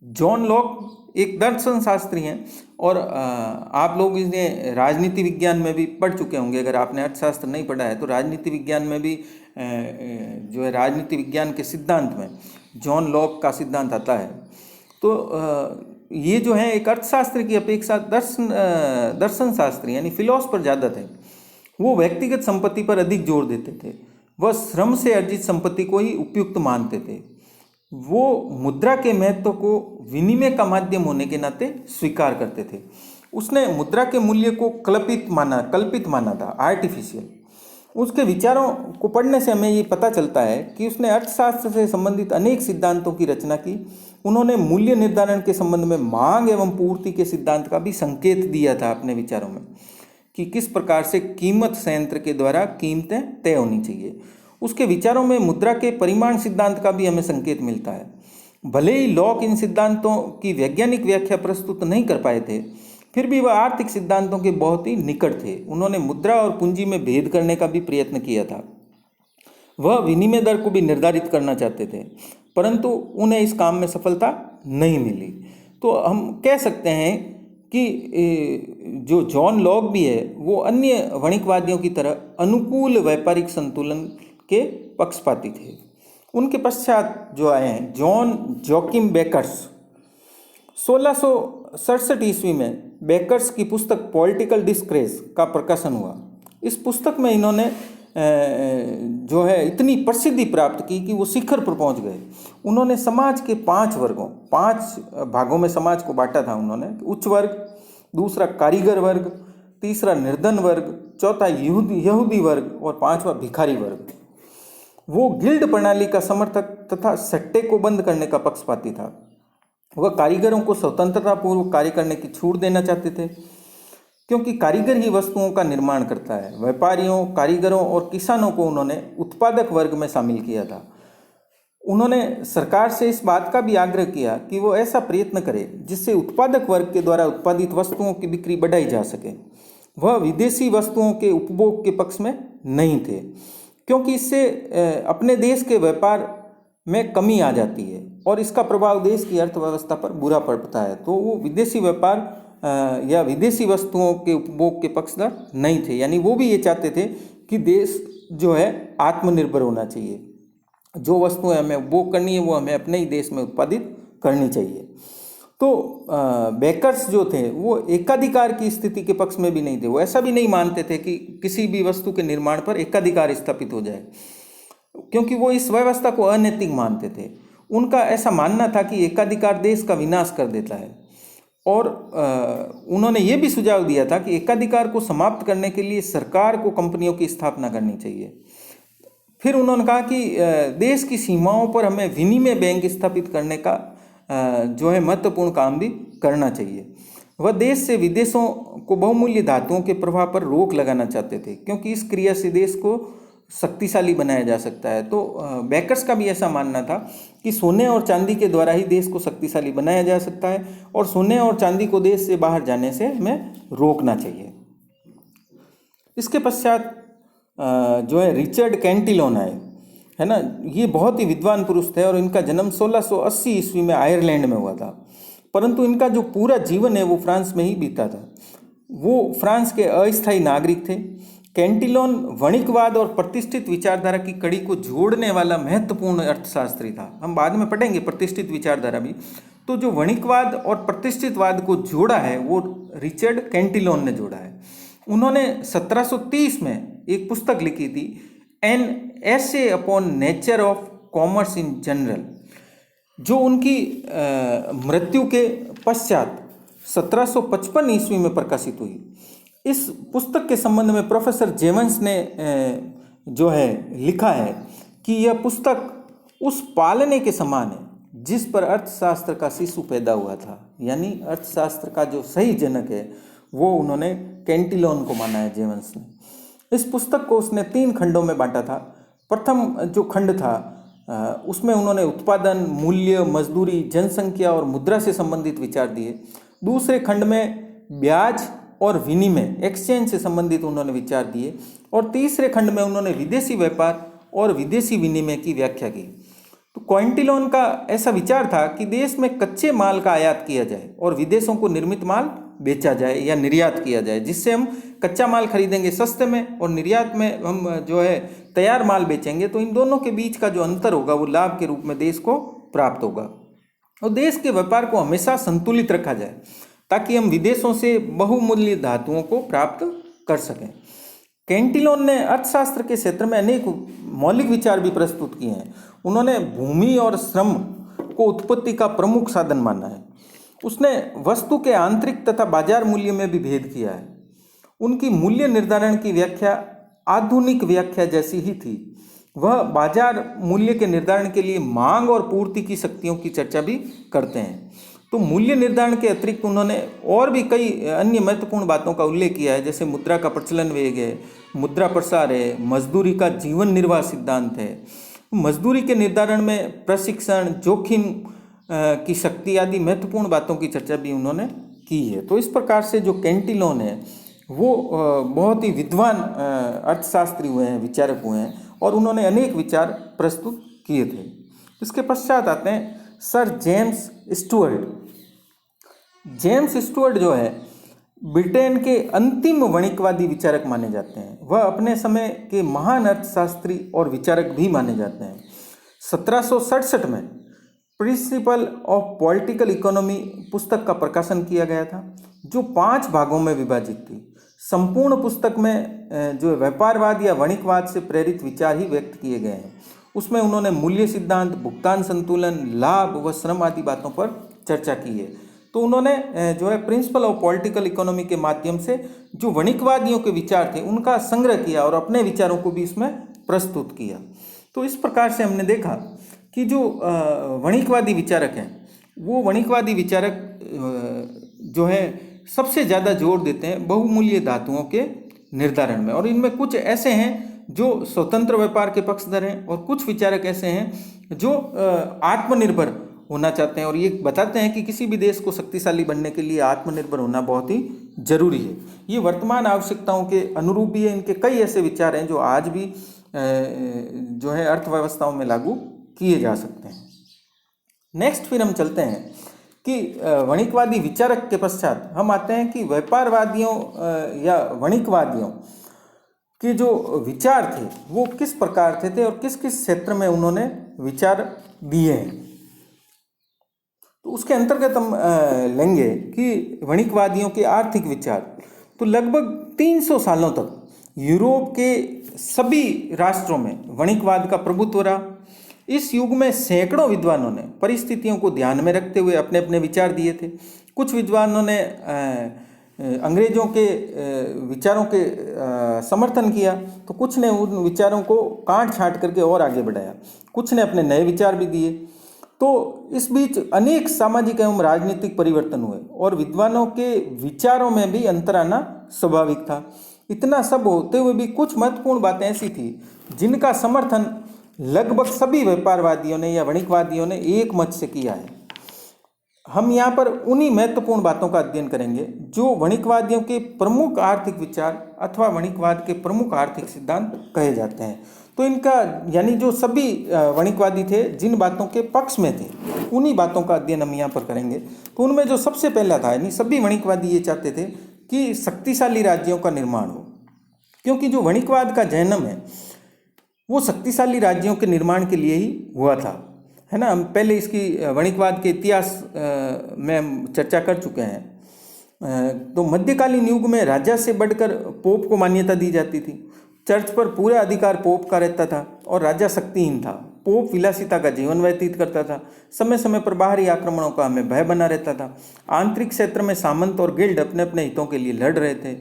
जॉन लॉक एक दर्शन शास्त्री हैं और आप लोग इन्हें राजनीति विज्ञान में भी पढ़ चुके होंगे। अगर आपने अर्थशास्त्र नहीं पढ़ा है तो राजनीति विज्ञान में भी जो है राजनीति विज्ञान के सिद्धांत में जॉन लॉक का सिद्धांत आता है। तो ये जो है एक अर्थशास्त्र की अपेक्षा दर्शन शास्त्री यानी फिलोसफर ज़्यादा थे। वो व्यक्तिगत संपत्ति पर अधिक जोर देते थे। वह श्रम से अर्जित संपत्ति को ही उपयुक्त मानते थे। वो मुद्रा के महत्व को विनिमय का माध्यम होने के नाते स्वीकार करते थे। उसने मुद्रा के मूल्य को कल्पित माना था, आर्टिफिशियल। उसके विचारों को पढ़ने से हमें ये पता चलता है कि उसने अर्थशास्त्र से संबंधित अनेक सिद्धांतों की रचना की। उन्होंने मूल्य निर्धारण के संबंध में मांग एवं पूर्ति के सिद्धांत का भी संकेत दिया था अपने विचारों में कि किस प्रकार से कीमत संयंत्र के द्वारा कीमतें तय होनी चाहिए। उसके विचारों में मुद्रा के परिमाण सिद्धांत का भी हमें संकेत मिलता है। भले ही लॉक इन सिद्धांतों की वैज्ञानिक व्याख्या प्रस्तुत नहीं कर पाए थे, फिर भी वह आर्थिक सिद्धांतों के बहुत ही निकट थे। उन्होंने मुद्रा और पूंजी में भेद करने का भी प्रयत्न किया था। वह विनिमय दर को भी निर्धारित करना चाहते थे, परंतु उन्हें इस काम में सफलता नहीं मिली। तो हम कह सकते हैं कि जो जॉन लॉक भी है वो अन्य वणिकवादियों की तरह अनुकूल व्यापारिक संतुलन के पक्षपाती थे। उनके पश्चात जो आए हैं जॉन जोकिम बेकर्स, 1667 ईस्वी में बेकर्स की पुस्तक पॉलिटिकल डिस्ग्रेस का प्रकाशन हुआ। इस पुस्तक में इन्होंने जो है इतनी प्रसिद्धि प्राप्त की कि वो शिखर पर पहुंच गए। उन्होंने समाज के 5 वर्गों, 5 भागों में समाज को बांटा था उन्होंने। उच्च वर्ग, दूसरा कारीगर वर्ग, तीसरा निर्धन वर्ग, चौथा यहूदी वर्ग और 5वां भिखारी वर्ग। वो गिल्ड प्रणाली का समर्थक तथा सट्टे को बंद करने का पक्षपाती था। वह कारीगरों को स्वतंत्रता पूर्वक कार्य करने की छूट देना चाहते थे, क्योंकि कारीगर ही वस्तुओं का निर्माण करता है। व्यापारियों, कारीगरों और किसानों को उन्होंने उत्पादक वर्ग में शामिल किया था। उन्होंने सरकार से इस बात का भी आग्रह किया कि वो ऐसा प्रयत्न करे जिससे उत्पादक वर्ग के द्वारा उत्पादित वस्तुओं की बिक्री बढ़ाई जा सके। वह विदेशी वस्तुओं के उपभोग के पक्ष में नहीं थे, क्योंकि इससे अपने देश के व्यापार में कमी आ जाती है और इसका प्रभाव देश की अर्थव्यवस्था पर बुरा पड़ता है। तो वो विदेशी व्यापार या विदेशी वस्तुओं के उपभोग के पक्षधर नहीं थे। यानी वो भी ये चाहते थे कि देश जो है आत्मनिर्भर होना चाहिए, जो वस्तुएं हमें उपभोग करनी है वो हमें अपने ही देश में उत्पादित करनी चाहिए। तो बेकर्स जो थे वो एकाधिकार की स्थिति के पक्ष में भी नहीं थे। वो ऐसा भी नहीं मानते थे कि किसी भी वस्तु के निर्माण पर एकाधिकार स्थापित हो जाए, क्योंकि वो इस व्यवस्था को अनैतिक मानते थे। उनका ऐसा मानना था कि एकाधिकार देश का विनाश कर देता है। और उन्होंने ये भी सुझाव दिया था कि एकाधिकार को समाप्त करने के लिए सरकार को कंपनियों की स्थापना करनी चाहिए। फिर उन्होंने कहा कि देश की सीमाओं पर हमें विनिमय बैंक स्थापित करने का जो है महत्वपूर्ण काम भी करना चाहिए। वह देश से विदेशों को बहुमूल्य धातुओं के प्रवाह पर रोक लगाना चाहते थे, क्योंकि इस क्रिया से देश को शक्तिशाली बनाया जा सकता है। तो बेकर्स का भी ऐसा मानना था कि सोने और चांदी के द्वारा ही देश को शक्तिशाली बनाया जा सकता है और सोने और चांदी को देश से बाहर जाने से हमें रोकना चाहिए। इसके पश्चात जो है रिचर्ड कैंटिलोन आए, है ना। ये बहुत ही विद्वान पुरुष थे और इनका जन्म 1680 ईस्वी में आयरलैंड में हुआ था, परंतु इनका जो पूरा जीवन है वो फ्रांस में ही बीता था। वो फ्रांस के अस्थायी नागरिक थे। कैंटिलोन वणिकवाद और प्रतिष्ठित विचारधारा की कड़ी को जोड़ने वाला महत्वपूर्ण अर्थशास्त्री था। हम बाद में पढ़ेंगे प्रतिष्ठित विचारधारा भी। तो जो वणिकवाद और प्रतिष्ठितवाद को जोड़ा है वो रिचर्ड कैंटिलोन ने जोड़ा है। उन्होंने 1730 में एक पुस्तक लिखी थी, an essay upon nature of commerce in general, जो उनकी मृत्यु के पश्चात 1755 ईस्वी में प्रकाशित हुई। इस पुस्तक के संबंध में प्रोफेसर जेवंस ने जो है लिखा है कि यह पुस्तक उस पालने के समान है जिस पर अर्थशास्त्र का शिशु पैदा हुआ था। यानी अर्थशास्त्र का जो सही जनक है वो उन्होंने कैंटिलोन को माना है जेवंस ने। इस पुस्तक को उसने 3 खंडों में बांटा था। प्रथम जो खंड था उसमें उन्होंने उत्पादन, मूल्य, मजदूरी, जनसंख्या और मुद्रा से संबंधित विचार दिए। दूसरे खंड में ब्याज और विनिमय, एक्सचेंज से संबंधित उन्होंने विचार दिए। और तीसरे खंड में उन्होंने विदेशी व्यापार और विदेशी विनिमय की व्याख्या की। तो कैंटिलोन का ऐसा विचार था कि देश में कच्चे माल का आयात किया जाए और विदेशों को निर्मित माल बेचा जाए या निर्यात किया जाए, जिससे हम कच्चा माल खरीदेंगे सस्ते में और निर्यात में हम जो है तैयार माल बेचेंगे। तो इन दोनों के बीच का जो अंतर होगा वो लाभ के रूप में देश को प्राप्त होगा। और देश के व्यापार को हमेशा संतुलित रखा जाए ताकि हम विदेशों से बहुमूल्य धातुओं को प्राप्त कर सकें। कैंटिलोन ने अर्थशास्त्र के क्षेत्र में अनेक मौलिक विचार भी प्रस्तुत किए हैं। उन्होंने भूमि और श्रम को उत्पत्ति का प्रमुख साधन माना है। उसने वस्तु के आंतरिक तथा बाजार मूल्य में भी भेद किया है। उनकी मूल्य निर्धारण की व्याख्या आधुनिक व्याख्या जैसी ही थी। वह बाजार मूल्य के निर्धारण के लिए मांग और पूर्ति की शक्तियों की चर्चा भी करते हैं। तो मूल्य निर्धारण के अतिरिक्त उन्होंने और भी कई अन्य महत्वपूर्ण बातों का उल्लेख किया है, जैसे मुद्रा का प्रचलन वेग है, मुद्रा प्रसार है, मजदूरी का जीवन निर्वाह सिद्धांत है, मजदूरी के निर्धारण में प्रशिक्षण, जोखिम की शक्ति आदि महत्वपूर्ण बातों की चर्चा भी उन्होंने की है। तो इस प्रकार से जो कैंटिलोन है वो बहुत ही विद्वान अर्थशास्त्री हुए हैं, विचारक हुए हैं और उन्होंने अनेक विचार प्रस्तुत किए थे। इसके पश्चात आते हैं sir James Stuart. James Stuart जो है ब्रिटेन के अंतिम वणिकवादी विचारक माने जाते हैं। वह अपने समय के महान अर्थशास्त्री और विचारक भी माने जाते हैं। 1767 में प्रिंसिपल ऑफ पॉलिटिकल इकोनॉमी पुस्तक का प्रकाशन किया गया था, जो 5 भागों में विभाजित थी। संपूर्ण पुस्तक में जो व्यापारवाद या वणिकवाद से प्रेरित विचार ही व्यक्त किए गए हैं। उसमें उन्होंने मूल्य सिद्धांत, भुगतान संतुलन, लाभ व श्रम आदि बातों पर चर्चा की है। तो उन्होंने जो है प्रिंसिपल ऑफ पॉलिटिकल इकोनॉमी के माध्यम से जो वणिकवादियों के विचार थे उनका संग्रह किया और अपने विचारों को भी इसमें प्रस्तुत किया। तो इस प्रकार से हमने देखा कि जो वणिकवादी विचारक हैं, वो वणिकवादी विचारक जो है सबसे ज़्यादा जोर देते हैं बहुमूल्य धातुओं के निर्धारण में। और इनमें कुछ ऐसे हैं जो स्वतंत्र व्यापार के पक्षधर हैं और कुछ विचारक ऐसे हैं जो आत्मनिर्भर होना चाहते हैं और ये बताते हैं कि किसी भी देश को शक्तिशाली बनने के लिए आत्मनिर्भर होना बहुत ही जरूरी है। ये वर्तमान आवश्यकताओं के अनुरूप भी है। इनके कई ऐसे विचार हैं जो आज भी जो है अर्थव्यवस्थाओं में लागू किए जा सकते हैं। नेक्स्ट फिर हम चलते हैं कि वणिकवादी विचारक के पश्चात हम आते हैं कि व्यापारवादियों या वणिकवादियों के जो विचार थे वो किस प्रकार थे और किस किस क्षेत्र में उन्होंने विचार दिए हैं। तो उसके अंतर्गत हम लेंगे कि वणिकवादियों के आर्थिक विचार। तो लगभग 300 सालों तक यूरोप के सभी राष्ट्रों में वणिकवाद का प्रभुत्व रहा। इस युग में सैकड़ों विद्वानों ने परिस्थितियों को ध्यान में रखते हुए अपने अपने विचार दिए थे। कुछ विद्वानों ने अंग्रेजों के विचारों के समर्थन किया, तो कुछ ने उन विचारों को काट छांट करके और आगे बढ़ाया। कुछ ने अपने नए विचार भी दिए। तो इस बीच अनेक सामाजिक एवं राजनीतिक परिवर्तन हुए और विद्वानों के विचारों में भी अंतर आना स्वाभाविक था। इतना सब होते हुए भी कुछ महत्वपूर्ण बातें ऐसी थी जिनका समर्थन लगभग सभी व्यापारवादियों ने या वणिकवादियों ने एक मत से किया है। हम यहाँ पर उन्हीं महत्वपूर्ण बातों का अध्ययन करेंगे जो वणिकवादियों के प्रमुख आर्थिक विचार अथवा वणिकवाद के प्रमुख आर्थिक सिद्धांत कहे जाते हैं। तो इनका यानी जो सभी वणिकवादी थे जिन बातों के पक्ष में थे उन्हीं बातों का अध्ययन हम यहाँ पर करेंगे। तो उनमें जो सबसे पहला था, यानी सभी वणिकवादी ये चाहते थे कि शक्तिशाली राज्यों का निर्माण हो, क्योंकि जो वणिकवाद का जन्म है वो शक्तिशाली राज्यों के निर्माण के लिए ही हुआ था, है ना। हम पहले इसकी वणिकवाद के इतिहास में हम चर्चा कर चुके हैं। तो मध्यकालीन युग में राजा से बढ़कर पोप को मान्यता दी जाती थी। चर्च पर पूरा अधिकार पोप का रहता था और राजा शक्तिहीन था। पोप विलासिता का जीवन व्यतीत करता था। समय समय पर बाहरी आक्रमणों का हमें भय बना रहता था। आंतरिक क्षेत्र में सामंत और गिल्ड अपने अपने हितों के लिए लड़ रहे थे।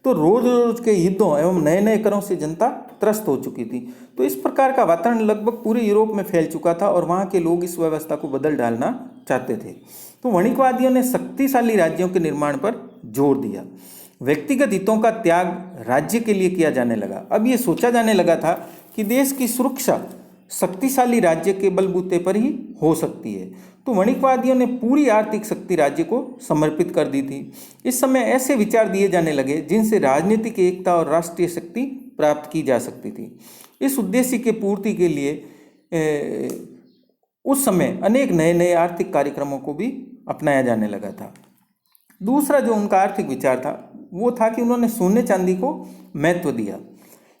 तो रोज रोज के युद्धों एवं नए नए करों से जनता त्रस्त हो चुकी थी। तो इस प्रकार का वातावरण लगभग पूरे यूरोप में फैल चुका था और वहाँ के लोग इस व्यवस्था को बदल डालना चाहते थे। तो वणिकवादियों ने शक्तिशाली राज्यों के निर्माण पर जोर दिया। व्यक्तिगत हितों का त्याग राज्य के लिए किया जाने लगा। अब ये सोचा जाने लगा था कि देश की सुरक्षा शक्तिशाली राज्य के बलबूते पर ही हो सकती है। तो वणिकवादियों ने पूरी आर्थिक शक्ति राज्य को समर्पित कर दी थी। इस समय ऐसे विचार दिए जाने लगे जिनसे राजनीतिक एकता और राष्ट्रीय शक्ति प्राप्त की जा सकती थी। इस उद्देश्य की पूर्ति के लिए उस समय अनेक नए नए आर्थिक कार्यक्रमों को भी अपनाया जाने लगा था। दूसरा जो उनका आर्थिक विचार था वो था कि उन्होंने सोने चांदी को महत्व दिया,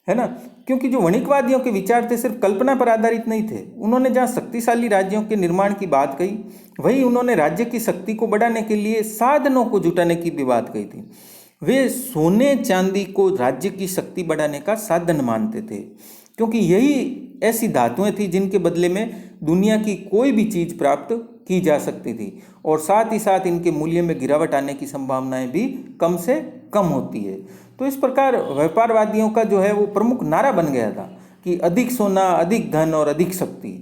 है ना। क्योंकि जो वणिकवादियों के विचार थे सिर्फ कल्पना पर आधारित नहीं थे। उन्होंने जहाँ शक्तिशाली राज्यों के निर्माण की बात कही, वही उन्होंने राज्य की शक्ति को बढ़ाने के लिए साधनों को जुटाने की भी बात कही थी। वे सोने चांदी को राज्य की शक्ति बढ़ाने का साधन मानते थे, क्योंकि यही ऐसी धातुएं थी जिनके बदले में दुनिया की कोई भी चीज़ प्राप्त की जा सकती थी और साथ ही साथ इनके मूल्य में गिरावट आने की संभावनाएं भी कम से कम होती है। तो इस प्रकार व्यापारवादियों का जो है वो प्रमुख नारा बन गया था कि अधिक सोना, अधिक धन और अधिक शक्ति।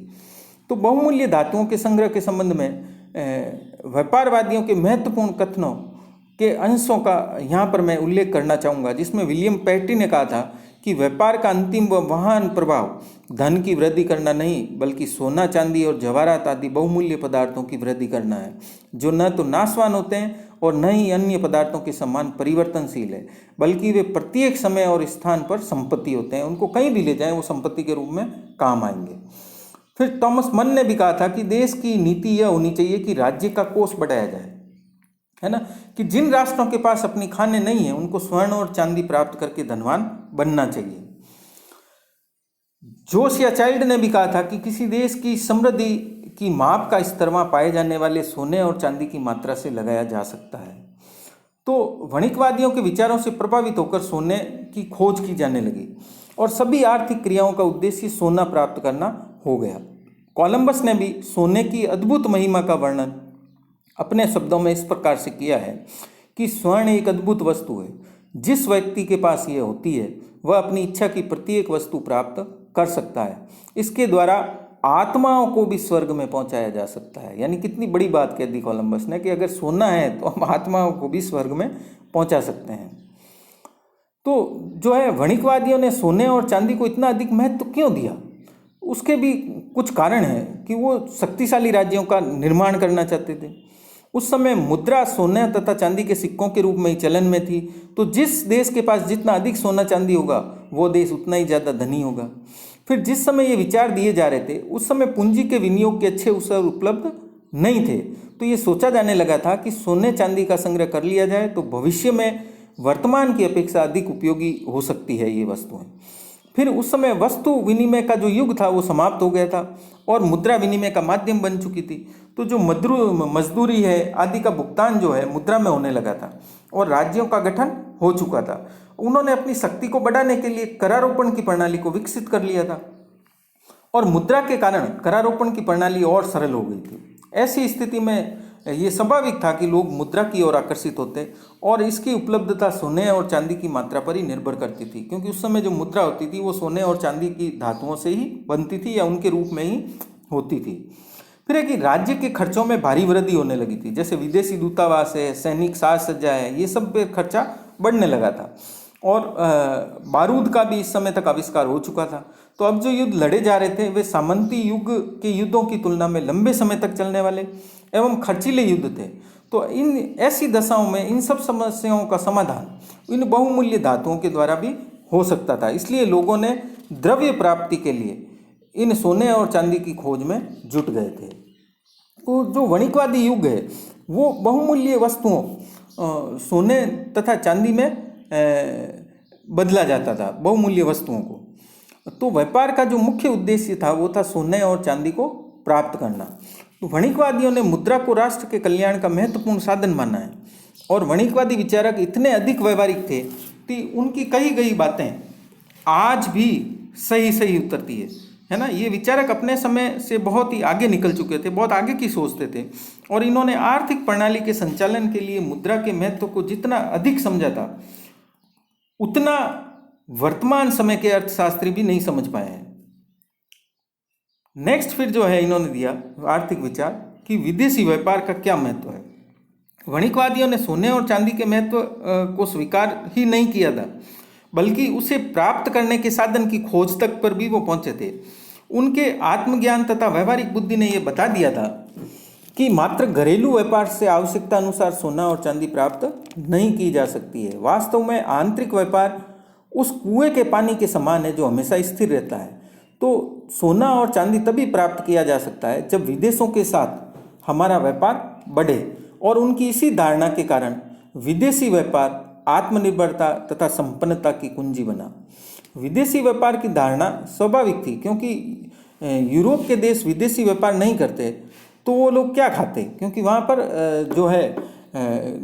तो बहुमूल्य धातुओं के संग्रह के संबंध में व्यापारवादियों के महत्वपूर्ण कथनों के अंशों का यहाँ पर मैं उल्लेख करना चाहूँगा, जिसमें विलियम पैटी ने कहा था कि व्यापार का अंतिम व महान प्रभाव धन की वृद्धि करना नहीं, बल्कि सोना, चांदी और जवाहरात आदि बहुमूल्य पदार्थों की वृद्धि करना है, जो न तो नाशवान होते हैं और न ही अन्य पदार्थों के समान परिवर्तनशील है, बल्कि वे प्रत्येक समय और स्थान पर संपत्ति होते हैं। उनको कहीं भी ले जाएं वो संपत्ति के रूप में काम आएंगे। फिर थॉमस मन ने भी कहा था कि देश की नीति यह होनी चाहिए कि राज्य का कोष बढ़ाया जाए, है ना, कि जिन राष्ट्रों के पास अपनी खानें नहीं है उनको स्वर्ण और चांदी प्राप्त करके धनवान बनना चाहिए। जोश या चाइल्ड ने भी कहा था कि किसी देश की समृद्धि की माप का स्तर वहाँ पाए जाने वाले सोने और चांदी की मात्रा से लगाया जा सकता है। तो वणिकवादियों के विचारों से प्रभावित होकर सोने की खोज की जाने लगी और सभी आर्थिक क्रियाओं का उद्देश्य सोना प्राप्त करना हो गया। कोलंबस ने भी सोने की अद्भुत महिमा का वर्णन अपने शब्दों में इस प्रकार से किया है कि स्वर्ण एक अद्भुत वस्तु है। जिस व्यक्ति के पास यह होती है वह अपनी इच्छा की प्रत्येक वस्तु प्राप्त कर सकता है। इसके द्वारा आत्माओं को भी स्वर्ग में पहुंचाया जा सकता है। यानी कितनी बड़ी बात कह दी कोलंबस ने कि अगर सोना है तो हम आत्माओं को भी स्वर्ग में पहुंचा सकते हैं। तो जो है वणिकवादियों ने सोने और चांदी को इतना अधिक महत्व क्यों दिया, उसके भी कुछ कारण हैं कि वो शक्तिशाली राज्यों का निर्माण करना चाहते थे। उस समय मुद्रा सोने तथा चांदी के सिक्कों के रूप में ही चलन में थी। तो जिस देश के पास जितना अधिक सोना चांदी होगा वो देश उतना ही ज़्यादा धनी होगा। फिर जिस समय ये विचार दिए जा रहे थे उस समय पूंजी के विनियोग के अच्छे अवसर उपलब्ध नहीं थे। तो ये सोचा जाने लगा था कि सोने चांदी का संग्रह कर लिया जाए तो भविष्य में वर्तमान की अपेक्षा अधिक उपयोगी हो सकती है ये वस्तुएं। फिर उस समय वस्तु विनिमय का जो युग था वो समाप्त हो गया था और मुद्रा विनिमय का माध्यम बन चुकी थी। तो जो मजदूरी है आदि का भुगतान जो है मुद्रा में होने लगा था और राज्यों का गठन हो चुका था। उन्होंने अपनी शक्ति को बढ़ाने के लिए करारोपण की प्रणाली को विकसित कर लिया था और मुद्रा के कारण करारोपण की प्रणाली और सरल हो गई थी। ऐसी स्थिति में ये स्वाभाविक था कि लोग मुद्रा की ओर आकर्षित होते और इसकी उपलब्धता सोने और चांदी की मात्रा पर ही निर्भर करती थी, क्योंकि उस समय जो मुद्रा होती थी वो सोने और चांदी की धातुओं से ही बनती थी या उनके रूप में ही होती थी। फिर है कि राज्य के खर्चों में भारी वृद्धि होने लगी थी, जैसे विदेशी दूतावास है, सैनिक साज सज्जा है, ये सब पे खर्चा बढ़ने लगा था और बारूद का भी इस समय तक आविष्कार हो चुका था। तो अब जो युद्ध लड़े जा रहे थे वे सामंती युग के युद्धों की तुलना में लंबे समय तक चलने वाले एवं खर्चीले युद्ध थे। तो इन ऐसी दशाओं में इन सब समस्याओं का समाधान इन बहुमूल्य धातुओं के द्वारा भी हो सकता था। इसलिए लोगों ने द्रव्य प्राप्ति के लिए इन सोने और चांदी की खोज में जुट गए थे। तो जो वणिकवादी युग है वो बहुमूल्य वस्तुओं सोने तथा चांदी में बदला जाता था, बहुमूल्य वस्तुओं को। तो व्यापार का जो मुख्य उद्देश्य था वो था सोने और चांदी को प्राप्त करना। तो वणिकवादियों ने मुद्रा को राष्ट्र के कल्याण का महत्वपूर्ण साधन माना है और वणिकवादी विचारक इतने अधिक व्यवहारिक थे कि उनकी कही गई बातें आज भी सही उतरती है ना। ये विचारक अपने समय से बहुत ही आगे निकल चुके थे, बहुत आगे की सोचते थे और इन्होंने आर्थिक प्रणाली के संचालन के लिए मुद्रा के महत्व को जितना अधिक समझा था उतना वर्तमान समय के अर्थशास्त्री भी नहीं समझ पाए हैं। नेक्स्ट फिर जो है इन्होंने दिया आर्थिक विचार कि विदेशी व्यापार का क्या महत्व है। वणिकवादियों ने सोने और चांदी के महत्व को स्वीकार ही नहीं किया था, बल्कि उसे प्राप्त करने के साधन की खोज तक पर भी वो पहुंचे थे। उनके आत्मज्ञान तथा व्यवहारिक बुद्धि ने यह बता दिया था कि मात्र घरेलू व्यापार से आवश्यकता अनुसार सोना और चांदी प्राप्त नहीं की जा सकती है। वास्तव में आंतरिक व्यापार उस कुएं के पानी के समान है जो हमेशा स्थिर रहता है। तो सोना और चांदी तभी प्राप्त किया जा सकता है जब विदेशों के साथ हमारा व्यापार बढ़े और उनकी इसी धारणा के कारण विदेशी व्यापार आत्मनिर्भरता तथा संपन्नता की कुंजी बना। विदेशी व्यापार की धारणा स्वाभाविक थी, क्योंकि यूरोप के देश विदेशी व्यापार नहीं करते तो वो लोग क्या खाते, क्योंकि वहाँ पर जो है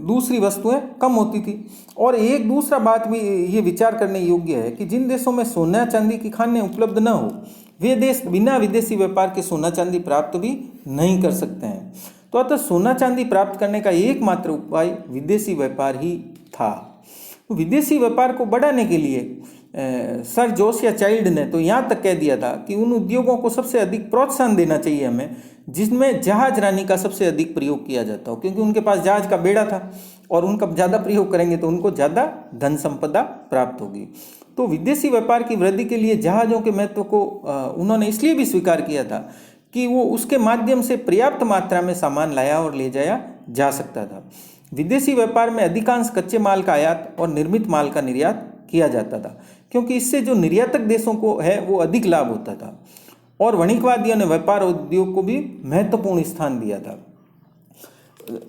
दूसरी वस्तुएं कम होती थी। और एक दूसरा बात भी ये विचार करने योग्य है कि जिन देशों में सोना चांदी की खानें उपलब्ध न हो वे देश बिना विदेशी व्यापार के सोना चांदी प्राप्त भी नहीं कर सकते हैं। तो अतः सोना चांदी प्राप्त करने का एकमात्र उपाय विदेशी व्यापार ही था। विदेशी व्यापार को बढ़ाने के लिए सर जोश या चाइल्ड ने तो यहाँ तक कह दिया था कि उन उद्योगों को सबसे अधिक प्रोत्साहन देना चाहिए हमें जिसमें जहाज रानी का सबसे अधिक प्रयोग किया जाता हो, क्योंकि उनके पास जहाज का बेड़ा था और उनका ज़्यादा प्रयोग करेंगे तो उनको ज़्यादा धन संपदा प्राप्त होगी। तो विदेशी व्यापार की वृद्धि के लिए जहाज़ों के महत्व को उन्होंने इसलिए भी स्वीकार किया था कि वो उसके माध्यम से पर्याप्त मात्रा में सामान लाया और ले जाया जा सकता था। विदेशी व्यापार में अधिकांश कच्चे माल का आयात और निर्मित माल का निर्यात किया जाता था, क्योंकि इससे जो निर्यातक देशों को है वो अधिक लाभ होता था। और वणिकवादियों ने व्यापार उद्योग को भी महत्वपूर्ण स्थान दिया था।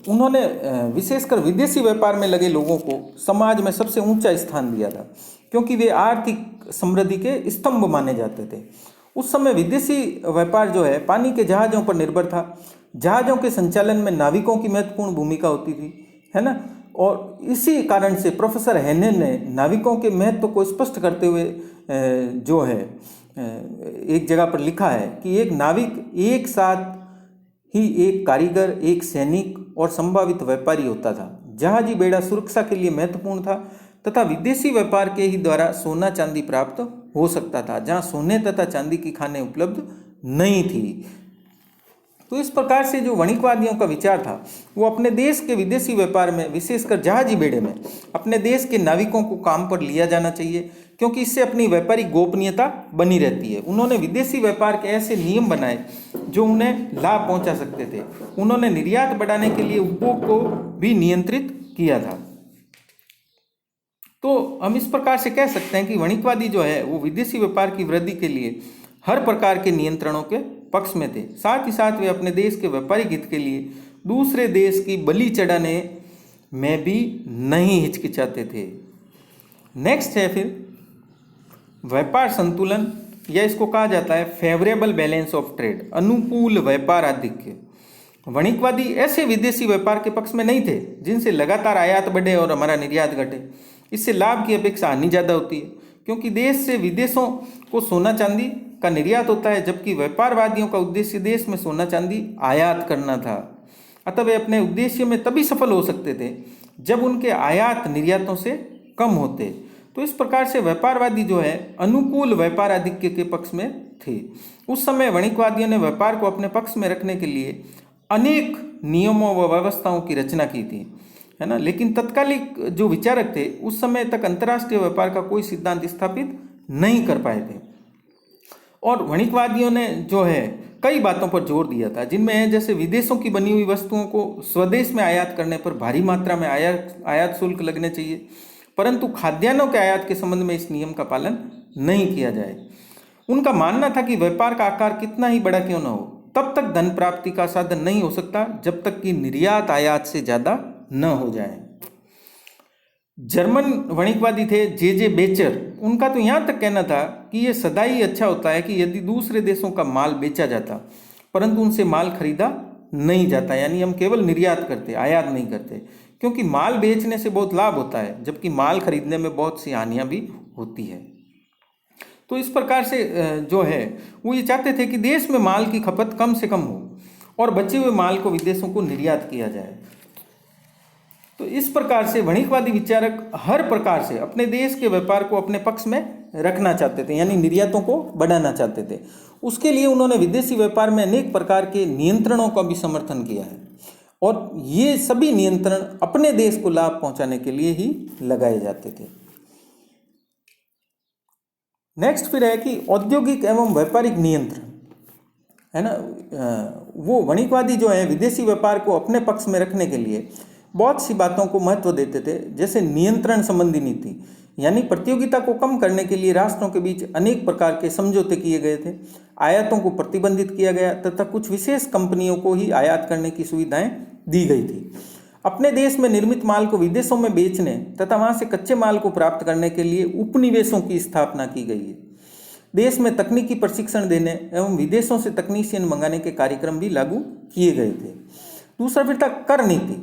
उन्होंने विशेषकर विदेशी व्यापार में लगे लोगों को समाज में सबसे ऊंचा स्थान दिया था, क्योंकि वे आर्थिक समृद्धि के स्तंभ माने जाते थे। उस समय विदेशी व्यापार जो है पानी के जहाज़ों पर निर्भर था। जहाज़ों के संचालन में नाविकों की महत्वपूर्ण भूमिका होती थी, है ना। और इसी कारण से प्रोफेसर हेने ने नाविकों के महत्व को स्पष्ट करते हुए जो है एक जगह पर लिखा है कि एक नाविक एक साथ ही एक कारीगर, एक सैनिक और संभावित व्यापारी होता था। जहाजी बेड़ा सुरक्षा के लिए महत्वपूर्ण था तथा विदेशी व्यापार के ही द्वारा सोना चांदी प्राप्त हो सकता था, जहां सोने तथा चांदी की खानें उपलब्ध नहीं थी। तो इस प्रकार से जो वणिकवादियों का विचार था वो अपने देश के विदेशी व्यापार में, विशेषकर जहाजी बेड़े में, अपने देश के नाविकों को काम पर लिया जाना चाहिए, क्योंकि इससे अपनी व्यापारिक गोपनीयता बनी रहती है। उन्होंने विदेशी व्यापार के ऐसे नियम बनाए जो उन्हें लाभ पहुंचा सकते थे। उन्होंने निर्यात बढ़ाने के लिए उपभोग को भी नियंत्रित किया था। तो हम इस प्रकार से कह सकते हैं कि वणिकवादी जो है वो विदेशी व्यापार की वृद्धि के लिए हर प्रकार के नियंत्रणों के पक्ष में थे। साथ ही साथ वे अपने देश के व्यापारिक हित के लिए दूसरे देश की बलि चढ़ाने में भी नहीं हिचकिचाते थे। नेक्स्ट है फिर व्यापार संतुलन, या इसको कहा जाता है फेवरेबल बैलेंस ऑफ ट्रेड, अनुकूल व्यापार आधिक्य। वणिकवादी ऐसे विदेशी व्यापार के पक्ष में नहीं थे जिनसे लगातार आयात बढ़े और हमारा निर्यात घटे। इससे लाभ की अपेक्षा हानि ज़्यादा होती है, क्योंकि देश से विदेशों को सोना चांदी का निर्यात होता है, जबकि व्यापारवादियों का उद्देश्य देश में सोना चांदी आयात करना था। अतः वे अपने उद्देश्य में तभी सफल हो सकते थे जब उनके आयात निर्यातों से कम होते। तो इस प्रकार से व्यापारवादी जो है अनुकूल व्यापार आधिक्य के पक्ष में थे। उस समय वणिकवादियों ने व्यापार को अपने पक्ष में रखने के लिए अनेक नियमों व व्यवस्थाओं की रचना की थी, है ना। लेकिन तत्कालिक जो विचारक थे उस समय तक अंतर्राष्ट्रीय व्यापार का कोई सिद्धांत स्थापित नहीं कर पाए थे। और वणिकवादियों ने जो है कई बातों पर जोर दिया था, जिनमें है जैसे विदेशों की बनी हुई वस्तुओं को स्वदेश में आयात करने पर भारी मात्रा में आयात शुल्क लगने चाहिए, परंतु खाद्यान्नों के आयात के संबंध में इस नियम का पालन नहीं किया जाए। उनका मानना था कि व्यापार का आकार कितना ही बड़ा क्यों न हो, तब तक धन प्राप्ति का साधन नहीं हो सकता जब तक कि निर्यात आयात से ज़्यादा न हो जाए। जर्मन वणिकवादी थे जे बेचर। उनका तो यहाँ तक कहना था कि यह सदा ही अच्छा होता है कि यदि दूसरे देशों का माल बेचा जाता, परंतु उनसे माल खरीदा नहीं जाता, यानी हम केवल निर्यात करते, आयात नहीं करते, क्योंकि माल बेचने से बहुत लाभ होता है, जबकि माल खरीदने में बहुत सी हानियाँ भी होती है। तो इस प्रकार से जो है वो ये चाहते थे कि देश में माल की खपत कम से कम हो और बचे हुए माल को विदेशों को निर्यात किया जाए। तो इस प्रकार से वणिकवादी विचारक हर प्रकार से अपने देश के व्यापार को अपने पक्ष में रखना चाहते थे, यानी निर्यातों को बढ़ाना चाहते थे। उसके लिए उन्होंने विदेशी व्यापार में अनेक प्रकार के नियंत्रणों का भी समर्थन किया है, और ये सभी नियंत्रण अपने देश को लाभ पहुंचाने के लिए ही लगाए जाते थे। नेक्स्ट फिर है कि औद्योगिक एवं व्यापारिक नियंत्रण, है ना। वो वणिकवादी जो है विदेशी व्यापार को अपने पक्ष में रखने के लिए बहुत सी बातों को महत्व देते थे, जैसे नियंत्रण संबंधी नीति, यानी प्रतियोगिता को कम करने के लिए राष्ट्रों के बीच अनेक प्रकार के समझौते किए गए थे। आयातों को प्रतिबंधित किया गया तथा कुछ विशेष कंपनियों को ही आयात करने की सुविधाएं दी गई थी। अपने देश में निर्मित माल को विदेशों में बेचने तथा वहां से कच्चे माल को प्राप्त करने के लिए उपनिवेशों की स्थापना की गई है। देश में तकनीकी प्रशिक्षण देने एवं विदेशों से तकनीशियन मंगाने के कार्यक्रम भी लागू किए गए थे। दूसरा फिर था कर नीति,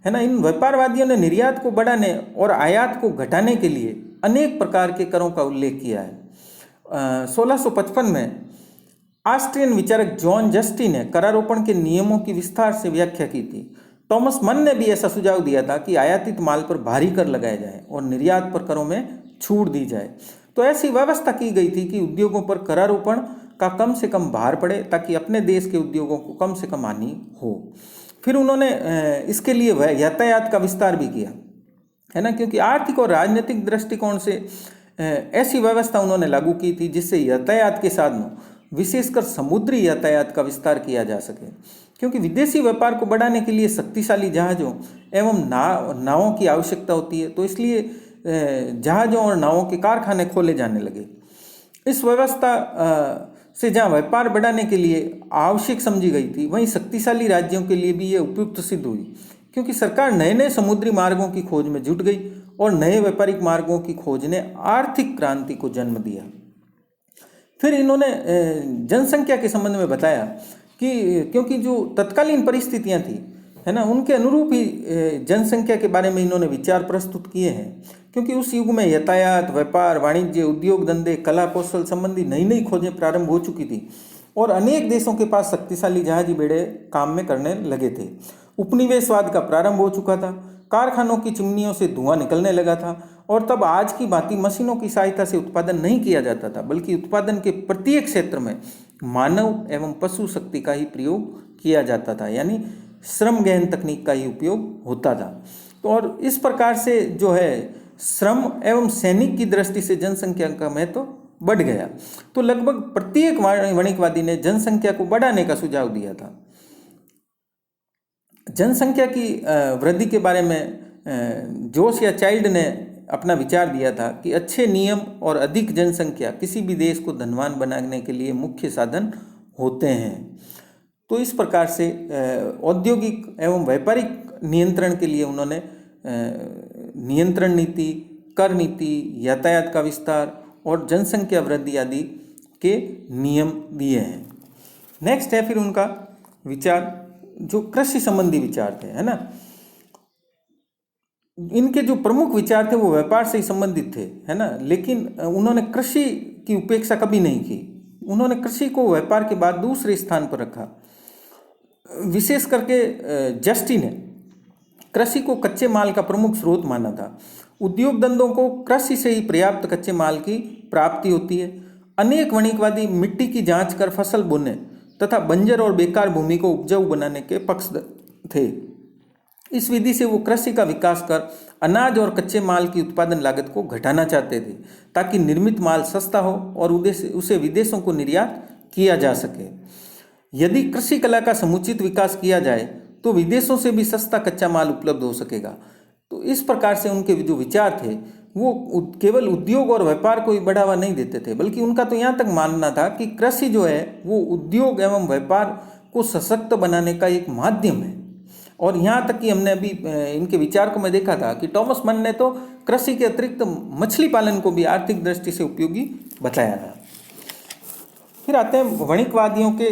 है ना। इन व्यापारवादियों ने निर्यात को बढ़ाने और आयात को घटाने के लिए अनेक प्रकार के करों का उल्लेख किया है। 1655 में ऑस्ट्रियन विचारक जॉन जस्टी ने करारोपण के नियमों की विस्तार से व्याख्या की थी। थॉमस मन ने भी ऐसा सुझाव दिया था कि आयातित माल पर भारी कर लगाया जाए और निर्यात पर करों में छूट दी जाए। तो ऐसी व्यवस्था की गई थी कि उद्योगों पर करारोपण का कम से कम भार पड़े, ताकि अपने देश के उद्योगों को कम से कम हानि हो। फिर उन्होंने इसके लिए यातायात का विस्तार भी किया, है ना, क्योंकि आर्थिक और राजनीतिक दृष्टिकोण से ऐसी व्यवस्था उन्होंने लागू की थी जिससे यातायात के साधनों, विशेषकर समुद्री यातायात का विस्तार किया जा सके, क्योंकि विदेशी व्यापार को बढ़ाने के लिए शक्तिशाली जहाज़ों एवं नावों की आवश्यकता होती है। तो इसलिए जहाज़ों और नावों के कारखाने खोले जाने लगे। इस व्यवस्था से जहाँ व्यापार बढ़ाने के लिए आवश्यक समझी गई थी, वहीं शक्तिशाली राज्यों के लिए भी ये उपयुक्त सिद्ध हुई, क्योंकि सरकार नए नए समुद्री मार्गों की खोज में जुट गई और नए व्यापारिक मार्गों की खोज ने आर्थिक क्रांति को जन्म दिया। फिर इन्होंने जनसंख्या के संबंध में बताया कि क्योंकि जो तत्कालीन परिस्थितियां थी, है ना, उनके अनुरूप ही जनसंख्या के बारे में इन्होंने विचार प्रस्तुत किए हैं, क्योंकि उस युग में यातायात, व्यापार, वाणिज्य, उद्योग धंधे, कला कौशल संबंधी नई नई खोजें प्रारंभ हो चुकी थी और अनेक देशों के पास शक्तिशाली जहाजी बेड़े काम में करने लगे थे। उपनिवेशवाद का प्रारंभ हो चुका था, कारखानों की चिमनियों से धुआं निकलने लगा था और तब आज की भांति मशीनों की सहायता से उत्पादन नहीं किया जाता था, बल्कि उत्पादन के प्रत्येक क्षेत्र में मानव एवं पशु शक्ति का ही प्रयोग किया जाता था, यानी श्रम गहन तकनीक का ही उपयोग होता था। तो और इस प्रकार से जो है श्रम एवं सैनिक की दृष्टि से जनसंख्या का महत्व बढ़ गया। तो लगभग प्रत्येक वणिकवादी ने जनसंख्या को बढ़ाने का सुझाव दिया था। जनसंख्या की वृद्धि के बारे में जोश या चाइल्ड ने अपना विचार दिया था कि अच्छे नियम और अधिक जनसंख्या किसी भी देश को धनवान बनाने के लिए मुख्य साधन होते हैं। तो इस प्रकार से औद्योगिक एवं व्यापारिक नियंत्रण के लिए उन्होंने नियंत्रण नीति, कर नीति, यातायात का विस्तार और जनसंख्या वृद्धि आदि के नियम दिए हैं। नेक्स्ट है फिर उनका विचार जो कृषि संबंधी विचार थे, है ना। इनके जो प्रमुख विचार थे वो व्यापार से ही संबंधित थे, है ना, लेकिन उन्होंने कृषि की उपेक्षा कभी नहीं की। उन्होंने कृषि को व्यापार के बाद दूसरे स्थान पर रखा। विशेष करके जस्टिन ने कृषि को कच्चे माल का प्रमुख स्रोत माना था। उद्योग धंधों को कृषि से ही पर्याप्त कच्चे माल की प्राप्ति होती है। अनेक वणिकवादी मिट्टी की जांच कर फसल बोने तथा बंजर और बेकार भूमि को उपजाऊ बनाने के पक्ष थे। इस विधि से वो कृषि का विकास कर अनाज और कच्चे माल की उत्पादन लागत को घटाना चाहते थे, ताकि निर्मित माल सस्ता हो और उसे विदेशों को निर्यात किया जा सके। यदि कृषि कला का समुचित विकास किया जाए तो विदेशों से भी सस्ता कच्चा माल उपलब्ध हो सकेगा। तो इस प्रकार से उनके जो विचार थे वो केवल उद्योग और व्यापार को ही बढ़ावा नहीं देते थे, बल्कि उनका तो यहाँ तक मानना था कि कृषि जो है वो उद्योग एवं व्यापार को सशक्त बनाने का एक माध्यम है। और यहाँ तक कि हमने अभी इनके विचार को मैं देखा था कि टॉमस मन ने तो कृषि के अतिरिक्त मछली पालन को भी आर्थिक दृष्टि से उपयोगी बताया था। फिर आते हैं वणिकवादियों के,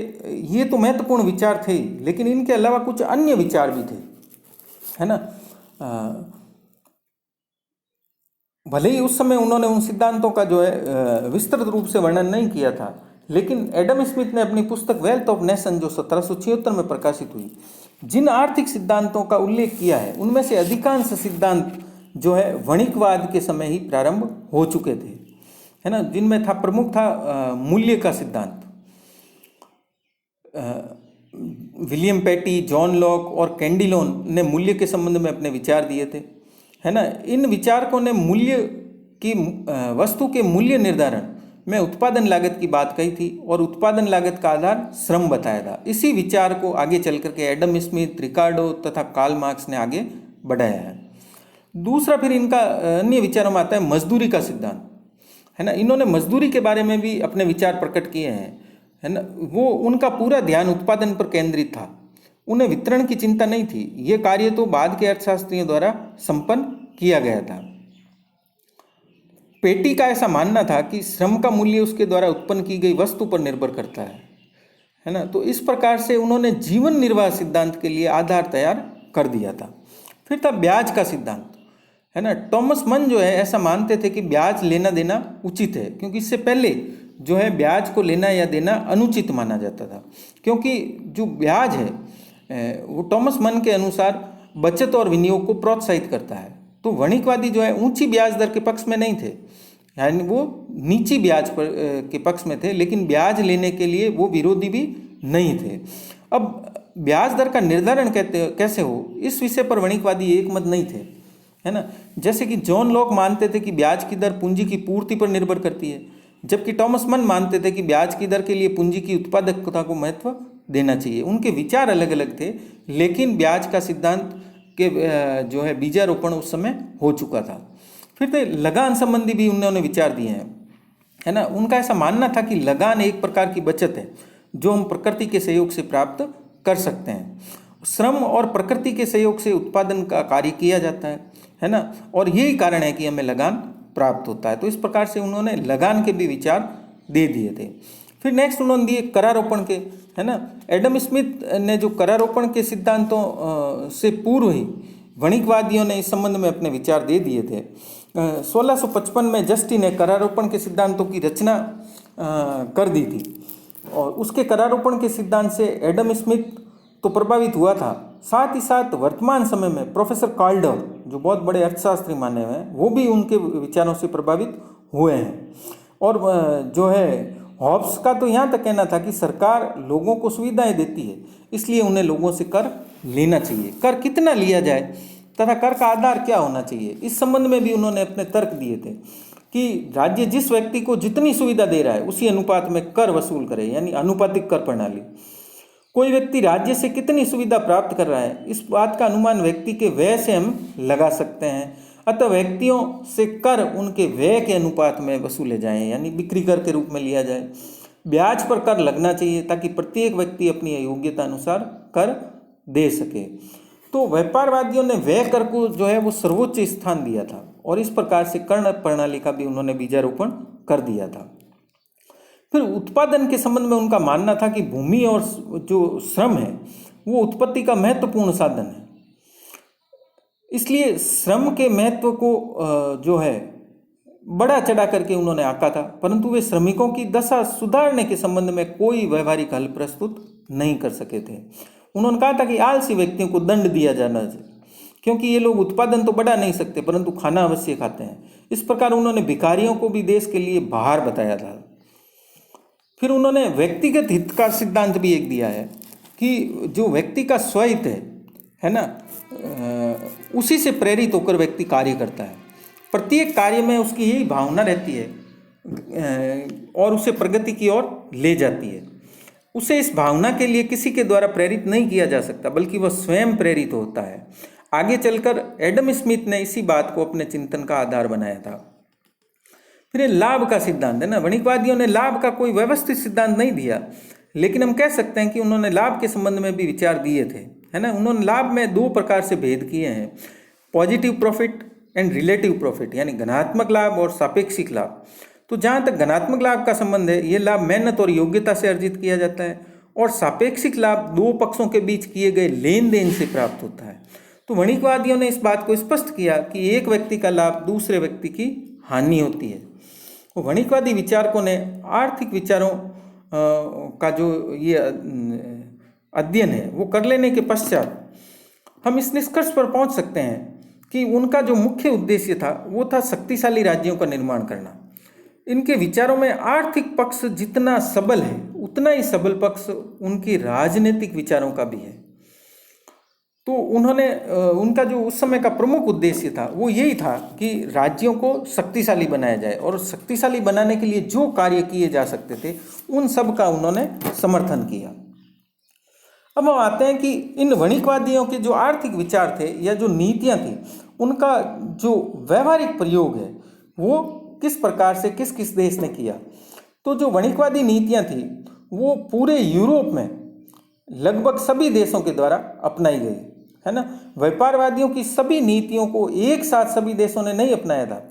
ये तो महत्वपूर्ण विचार थे, लेकिन इनके अलावा कुछ अन्य विचार भी थे, है ना। भले ही उस समय उन्होंने उन सिद्धांतों का जो है विस्तृत रूप से वर्णन नहीं किया था, लेकिन एडम स्मिथ ने अपनी पुस्तक वेल्थ ऑफ नेशन जो 1776 में प्रकाशित हुई, जिन आर्थिक सिद्धांतों का उल्लेख किया है उनमें से अधिकांश सिद्धांत जो है वणिकवाद के समय ही प्रारंभ हो चुके थे, है ना। जिनमें था प्रमुख था मूल्य का सिद्धांत। विलियम पेटी, जॉन लॉक और कैंडिलोन ने मूल्य के संबंध में अपने विचार दिए थे, है ना। इन विचारकों ने मूल्य की वस्तु के मूल्य निर्धारण में उत्पादन लागत की बात कही थी और उत्पादन लागत का आधार श्रम बताया था। इसी विचार को आगे चल करके एडम स्मिथ, रिकार्डो तथा कार्ल मार्क्स ने आगे बढ़ाया है। दूसरा फिर इनका अन्य विचारों में आता है मजदूरी का सिद्धांत, है ना। इन्होंने मजदूरी के बारे में भी अपने विचार प्रकट किए हैं, है ना। वो उनका पूरा ध्यान उत्पादन पर केंद्रित था, उन्हें वितरण की चिंता नहीं थी। ये कार्य तो बाद के अर्थशास्त्रियों द्वारा संपन्न किया गया था। पेटी का ऐसा मानना था कि श्रम का मूल्य उसके द्वारा उत्पन्न की गई वस्तु पर निर्भर करता है ना। तो इस प्रकार से उन्होंने जीवन निर्वाह सिद्धांत के लिए आधार तैयार कर दिया था। फिर था ब्याज का सिद्धांत, है ना। टॉमस मन जो है ऐसा मानते थे कि ब्याज लेना देना उचित है, क्योंकि इससे पहले जो है ब्याज को लेना या देना अनुचित माना जाता था, क्योंकि जो ब्याज है वो टॉमस मन के अनुसार बचत और विनियोग को प्रोत्साहित करता है। तो वणिकवादी जो है ऊंची ब्याज दर के पक्ष में नहीं थे, यानी वो नीची ब्याज पर के पक्ष में थे, लेकिन ब्याज लेने के लिए वो विरोधी भी नहीं थे। अब ब्याज दर का निर्धारण कैसे हो, इस विषय पर वणिकवादी एकमत नहीं थे, है ना। जैसे कि जॉन लॉक मानते थे कि ब्याज की दर पूंजी की पूर्ति पर निर्भर करती है, जबकि टॉमस मन मानते थे कि ब्याज की दर के लिए पूंजी की उत्पादकता को महत्व देना चाहिए। उनके विचार अलग अलग थे, लेकिन ब्याज का सिद्धांत के जो है बीजारोपण उस समय हो चुका था। फिर तो लगान संबंधी भी उन्होंने विचार दिए हैं। है ना। उनका ऐसा मानना था कि लगान एक प्रकार की बचत है जो हम प्रकृति के सहयोग से प्राप्त कर सकते हैं। श्रम और प्रकृति के सहयोग से उत्पादन का कार्य किया जाता है ना, और यही कारण है कि हमें लगान प्राप्त होता है। तो इस प्रकार से उन्होंने लगान के भी विचार दे दिए थे। फिर नेक्स्ट उन्होंने दिए करारोपण के, है ना। एडम स्मिथ ने जो करारोपण के सिद्धांतों से पूर्व ही वणिकवादियों ने इस संबंध में अपने विचार दे दिए थे। 1655 में जस्टिन ने करारोपण के सिद्धांतों की रचना कर दी थी, और उसके करारोपण के सिद्धांत से एडम स्मिथ तो प्रभावित हुआ था, साथ ही साथ वर्तमान समय में प्रोफेसर काल्डर, जो बहुत बड़े अर्थशास्त्री माने हुए हैं, वो भी उनके विचारों से प्रभावित हुए हैं। और जो है हॉब्स का तो यहाँ तक कहना था कि सरकार लोगों को सुविधाएं देती है, इसलिए उन्हें लोगों से कर लेना चाहिए। कर कितना लिया जाए तथा कर का आधार क्या होना चाहिए, इस संबंध में भी उन्होंने अपने तर्क दिए थे कि राज्य जिस व्यक्ति को जितनी सुविधा दे रहा है उसी अनुपात में कर वसूल करे, यानी अनुपातिक कर प्रणाली। कोई व्यक्ति राज्य से कितनी सुविधा प्राप्त कर रहा है, इस बात का अनुमान व्यक्ति के व्यय से हम लगा सकते हैं। अतः व्यक्तियों से कर उनके व्यय के अनुपात में वसूले जाएं, यानी बिक्री कर के रूप में लिया जाए। ब्याज पर कर लगना चाहिए ताकि प्रत्येक व्यक्ति अपनी योग्यता अनुसार कर दे सके। तो व्यापारवादियों ने व्यय कर को जो है वो सर्वोच्च स्थान दिया था, और इस प्रकार से कर प्रणाली का भी उन्होंने बीजारोपण कर दिया था। फिर उत्पादन के संबंध में उनका मानना था कि भूमि और जो श्रम है वो उत्पत्ति का महत्वपूर्ण साधन है, इसलिए श्रम के महत्व को जो है बड़ा चढ़ा करके उन्होंने आंका था, परंतु वे श्रमिकों की दशा सुधारने के संबंध में कोई व्यवहारिक हल प्रस्तुत नहीं कर सके थे। उन्होंने कहा था कि आलसी व्यक्तियों को दंड दिया जाना चाहिए, क्योंकि ये लोग उत्पादन तो बढ़ा नहीं सकते परंतु खाना अवश्य खाते हैं। इस प्रकार उन्होंने भिखारियों को भी देश के लिए भार बताया था। फिर उन्होंने व्यक्तिगत हित का सिद्धांत भी एक दिया है कि जो व्यक्ति का स्वहित है ना, उसी से प्रेरित होकर व्यक्ति कार्य करता है। प्रत्येक कार्य में उसकी यही भावना रहती है और उसे प्रगति की ओर ले जाती है। उसे इस भावना के लिए किसी के द्वारा प्रेरित नहीं किया जा सकता, बल्कि वह स्वयं प्रेरित होता है। आगे चलकर एडम स्मिथ ने इसी बात को अपने चिंतन का आधार बनाया था। फिर लाभ का सिद्धांत है ना, वणिकवादियों ने लाभ का कोई व्यवस्थित सिद्धांत नहीं दिया, लेकिन हम कह सकते हैं कि उन्होंने लाभ के संबंध में भी विचार दिए थे, है ना। उन्होंने लाभ में दो प्रकार से भेद किए हैं, positive profit and relative profit, यानी धनात्मक लाभ और सापेक्षिक लाभ। तो जहाँ तक धनात्मक लाभ का संबंध है, ये लाभ मेहनत और योग्यता से अर्जित किया जाता है, और सापेक्षिक लाभ दो पक्षों के बीच किए गए लेन देन से प्राप्त होता है। तो वणिकवादियों ने इस बात को स्पष्ट किया कि एक व्यक्ति का लाभ दूसरे व्यक्ति की हानि होती है। तो वणिकवादी विचारकों ने आर्थिक विचारों का जो ये अध्ययन है वो कर लेने के पश्चात हम इस निष्कर्ष पर पहुंच सकते हैं कि उनका जो मुख्य उद्देश्य था वो था शक्तिशाली राज्यों का निर्माण करना। इनके विचारों में आर्थिक पक्ष जितना सबल है उतना ही सबल पक्ष उनके राजनीतिक विचारों का भी है। तो उन्होंने उनका जो उस समय का प्रमुख उद्देश्य था वो यही था कि राज्यों को शक्तिशाली बनाया जाए, और शक्तिशाली बनाने के लिए जो कार्य किए जा सकते थे उन सब का उन्होंने समर्थन किया। अब हम आते हैं कि इन वणिकवादियों के जो आर्थिक विचार थे या जो नीतियां थी उनका जो व्यवहारिक प्रयोग है वो किस प्रकार से किस किस देश ने किया। तो जो वणिकवादी नीतियां थी वो पूरे यूरोप में लगभग सभी देशों के द्वारा अपनाई गई, है ना। व्यापारवादियों की सभी नीतियों को एक साथ सभी देशों ने नहीं अपनाया था,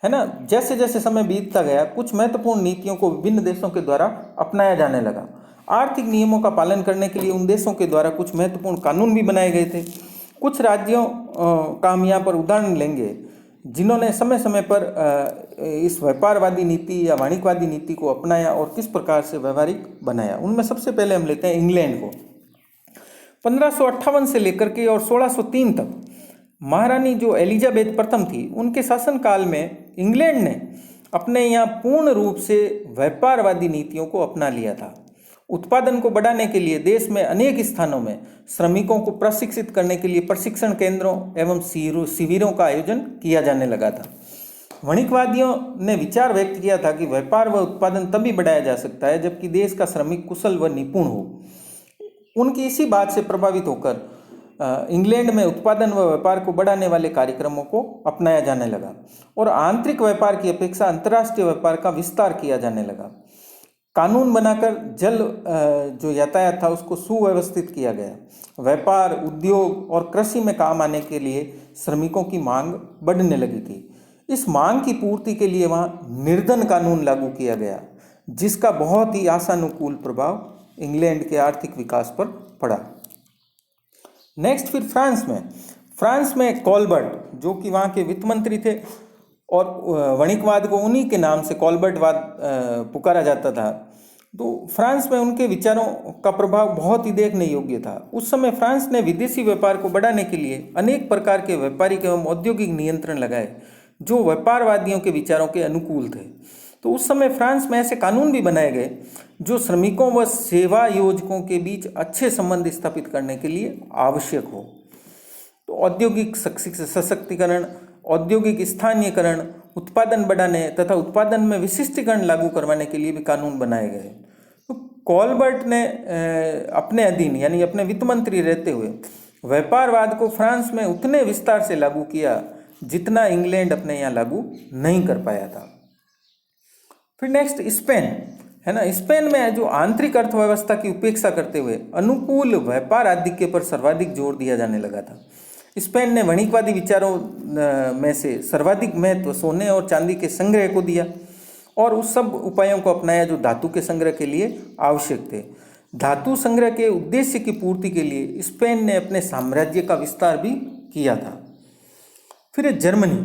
है ना। जैसे जैसे समय बीतता गया कुछ महत्वपूर्ण नीतियों को विभिन्न देशों के द्वारा अपनाया जाने लगा। आर्थिक नियमों का पालन करने के लिए उन देशों के द्वारा कुछ महत्वपूर्ण कानून भी बनाए गए थे। कुछ राज्यों का हम यहाँ पर उदाहरण लेंगे जिन्होंने समय समय पर इस व्यापारवादी नीति या वाणिज्यवादी नीति को अपनाया और किस प्रकार से व्यवहारिक बनाया। उनमें सबसे पहले हम लेते हैं इंग्लैंड को। 1558 से लेकर के और 1603 तक महारानी जो एलिजाबेथ प्रथम थी उनके शासनकाल में इंग्लैंड ने अपने यहाँ पूर्ण रूप से व्यापारवादी नीतियों को अपना लिया था। उत्पादन को बढ़ाने के लिए देश में अनेक स्थानों में श्रमिकों को प्रशिक्षित करने के लिए प्रशिक्षण केंद्रों एवं शिविरों का आयोजन किया जाने लगा था। वणिकवादियों ने विचार व्यक्त किया था कि व्यापार व उत्पादन तभी बढ़ाया जा सकता है जबकि देश का श्रमिक कुशल व निपुण हो। उनकी इसी बात से प्रभावित होकर इंग्लैंड में उत्पादन व व्यापार को बढ़ाने वाले कार्यक्रमों को अपनाया जाने लगा और आंतरिक व्यापार की अपेक्षा अंतर्राष्ट्रीय व्यापार का विस्तार किया जाने लगा। कानून बनाकर जल जो यातायात था उसको सुव्यवस्थित किया गया। व्यापार, उद्योग और कृषि में काम आने के लिए श्रमिकों की मांग बढ़ने लगी थी। इस मांग की पूर्ति के लिए वहाँ निर्धन कानून लागू किया गया, जिसका बहुत ही आशानुकूल प्रभाव इंग्लैंड के आर्थिक विकास पर पड़ा। नेक्स्ट फिर फ्रांस में कॉलबर्ट, जो कि वहाँ के वित्त मंत्री थे और वणिकवाद को उन्हीं के नाम से कॉलबर्टवाद पुकारा जाता था। तो फ्रांस में उनके विचारों का प्रभाव बहुत ही देखने योग्य था। उस समय फ्रांस ने विदेशी व्यापार को बढ़ाने के लिए अनेक प्रकार के व्यापारिक एवं औद्योगिक नियंत्रण लगाए जो व्यापारवादियों के विचारों के अनुकूल थे। तो उस समय फ्रांस में ऐसे कानून भी बनाए गए जो श्रमिकों व सेवा योजकों के बीच अच्छे संबंध स्थापित करने के लिए आवश्यक हो। तो औद्योगिक सशक्तिकरण, औद्योगिक स्थानीयकरण, उत्पादन बढ़ाने तथा उत्पादन में विशिष्टीकरण लागू करवाने के लिए भी कानून बनाए गए। तो कॉलबर्ट ने अपने अधीन यानी अपने वित्त मंत्री रहते हुए व्यापारवाद को फ्रांस में उतने विस्तार से लागू किया जितना इंग्लैंड अपने यहाँ लागू नहीं कर पाया था। फिर नेक्स्ट स्पेन है ना। स्पेन में जो आंतरिक अर्थव्यवस्था की उपेक्षा करते हुए अनुकूल व्यापार आधिक्य पर सर्वाधिक जोर दिया जाने लगा था। स्पेन ने वणिकवादी विचारों में से सर्वाधिक महत्व सोने और चांदी के संग्रह को दिया और उस सब उपायों को अपनाया जो धातु के संग्रह के लिए आवश्यक थे। धातु संग्रह के उद्देश्य की पूर्ति के लिए स्पेन ने अपने साम्राज्य का विस्तार भी किया था। फिर जर्मनी,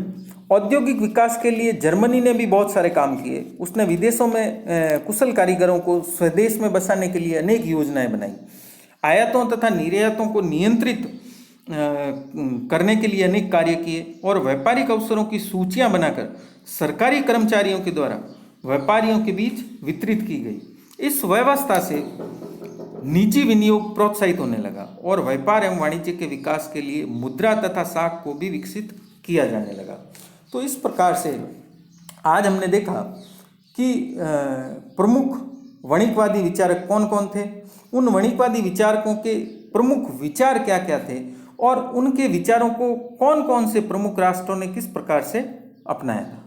औद्योगिक विकास के लिए जर्मनी ने भी बहुत सारे काम किए। उसने विदेशों में कुशल कारीगरों को स्वदेश में बसाने के लिए अनेक योजनाएं बनाई। आयातों तथा निर्यातों को नियंत्रित करने के लिए अनेक कार्य किए और व्यापारिक अवसरों की सूचियां बनाकर सरकारी कर्मचारियों के द्वारा व्यापारियों के बीच वितरित की गई। इस व्यवस्था से निजी विनियोग प्रोत्साहित होने लगा और व्यापार एवं वाणिज्य के विकास के लिए मुद्रा तथा साख को भी विकसित किया जाने लगा। तो इस प्रकार से आज हमने देखा कि प्रमुख वणिकवादी विचारक कौन कौन थे, उन वणिकवादी विचारकों के प्रमुख विचार क्या क्या थे और उनके विचारों को कौन कौन से प्रमुख राष्ट्रों ने किस प्रकार से अपनाया था।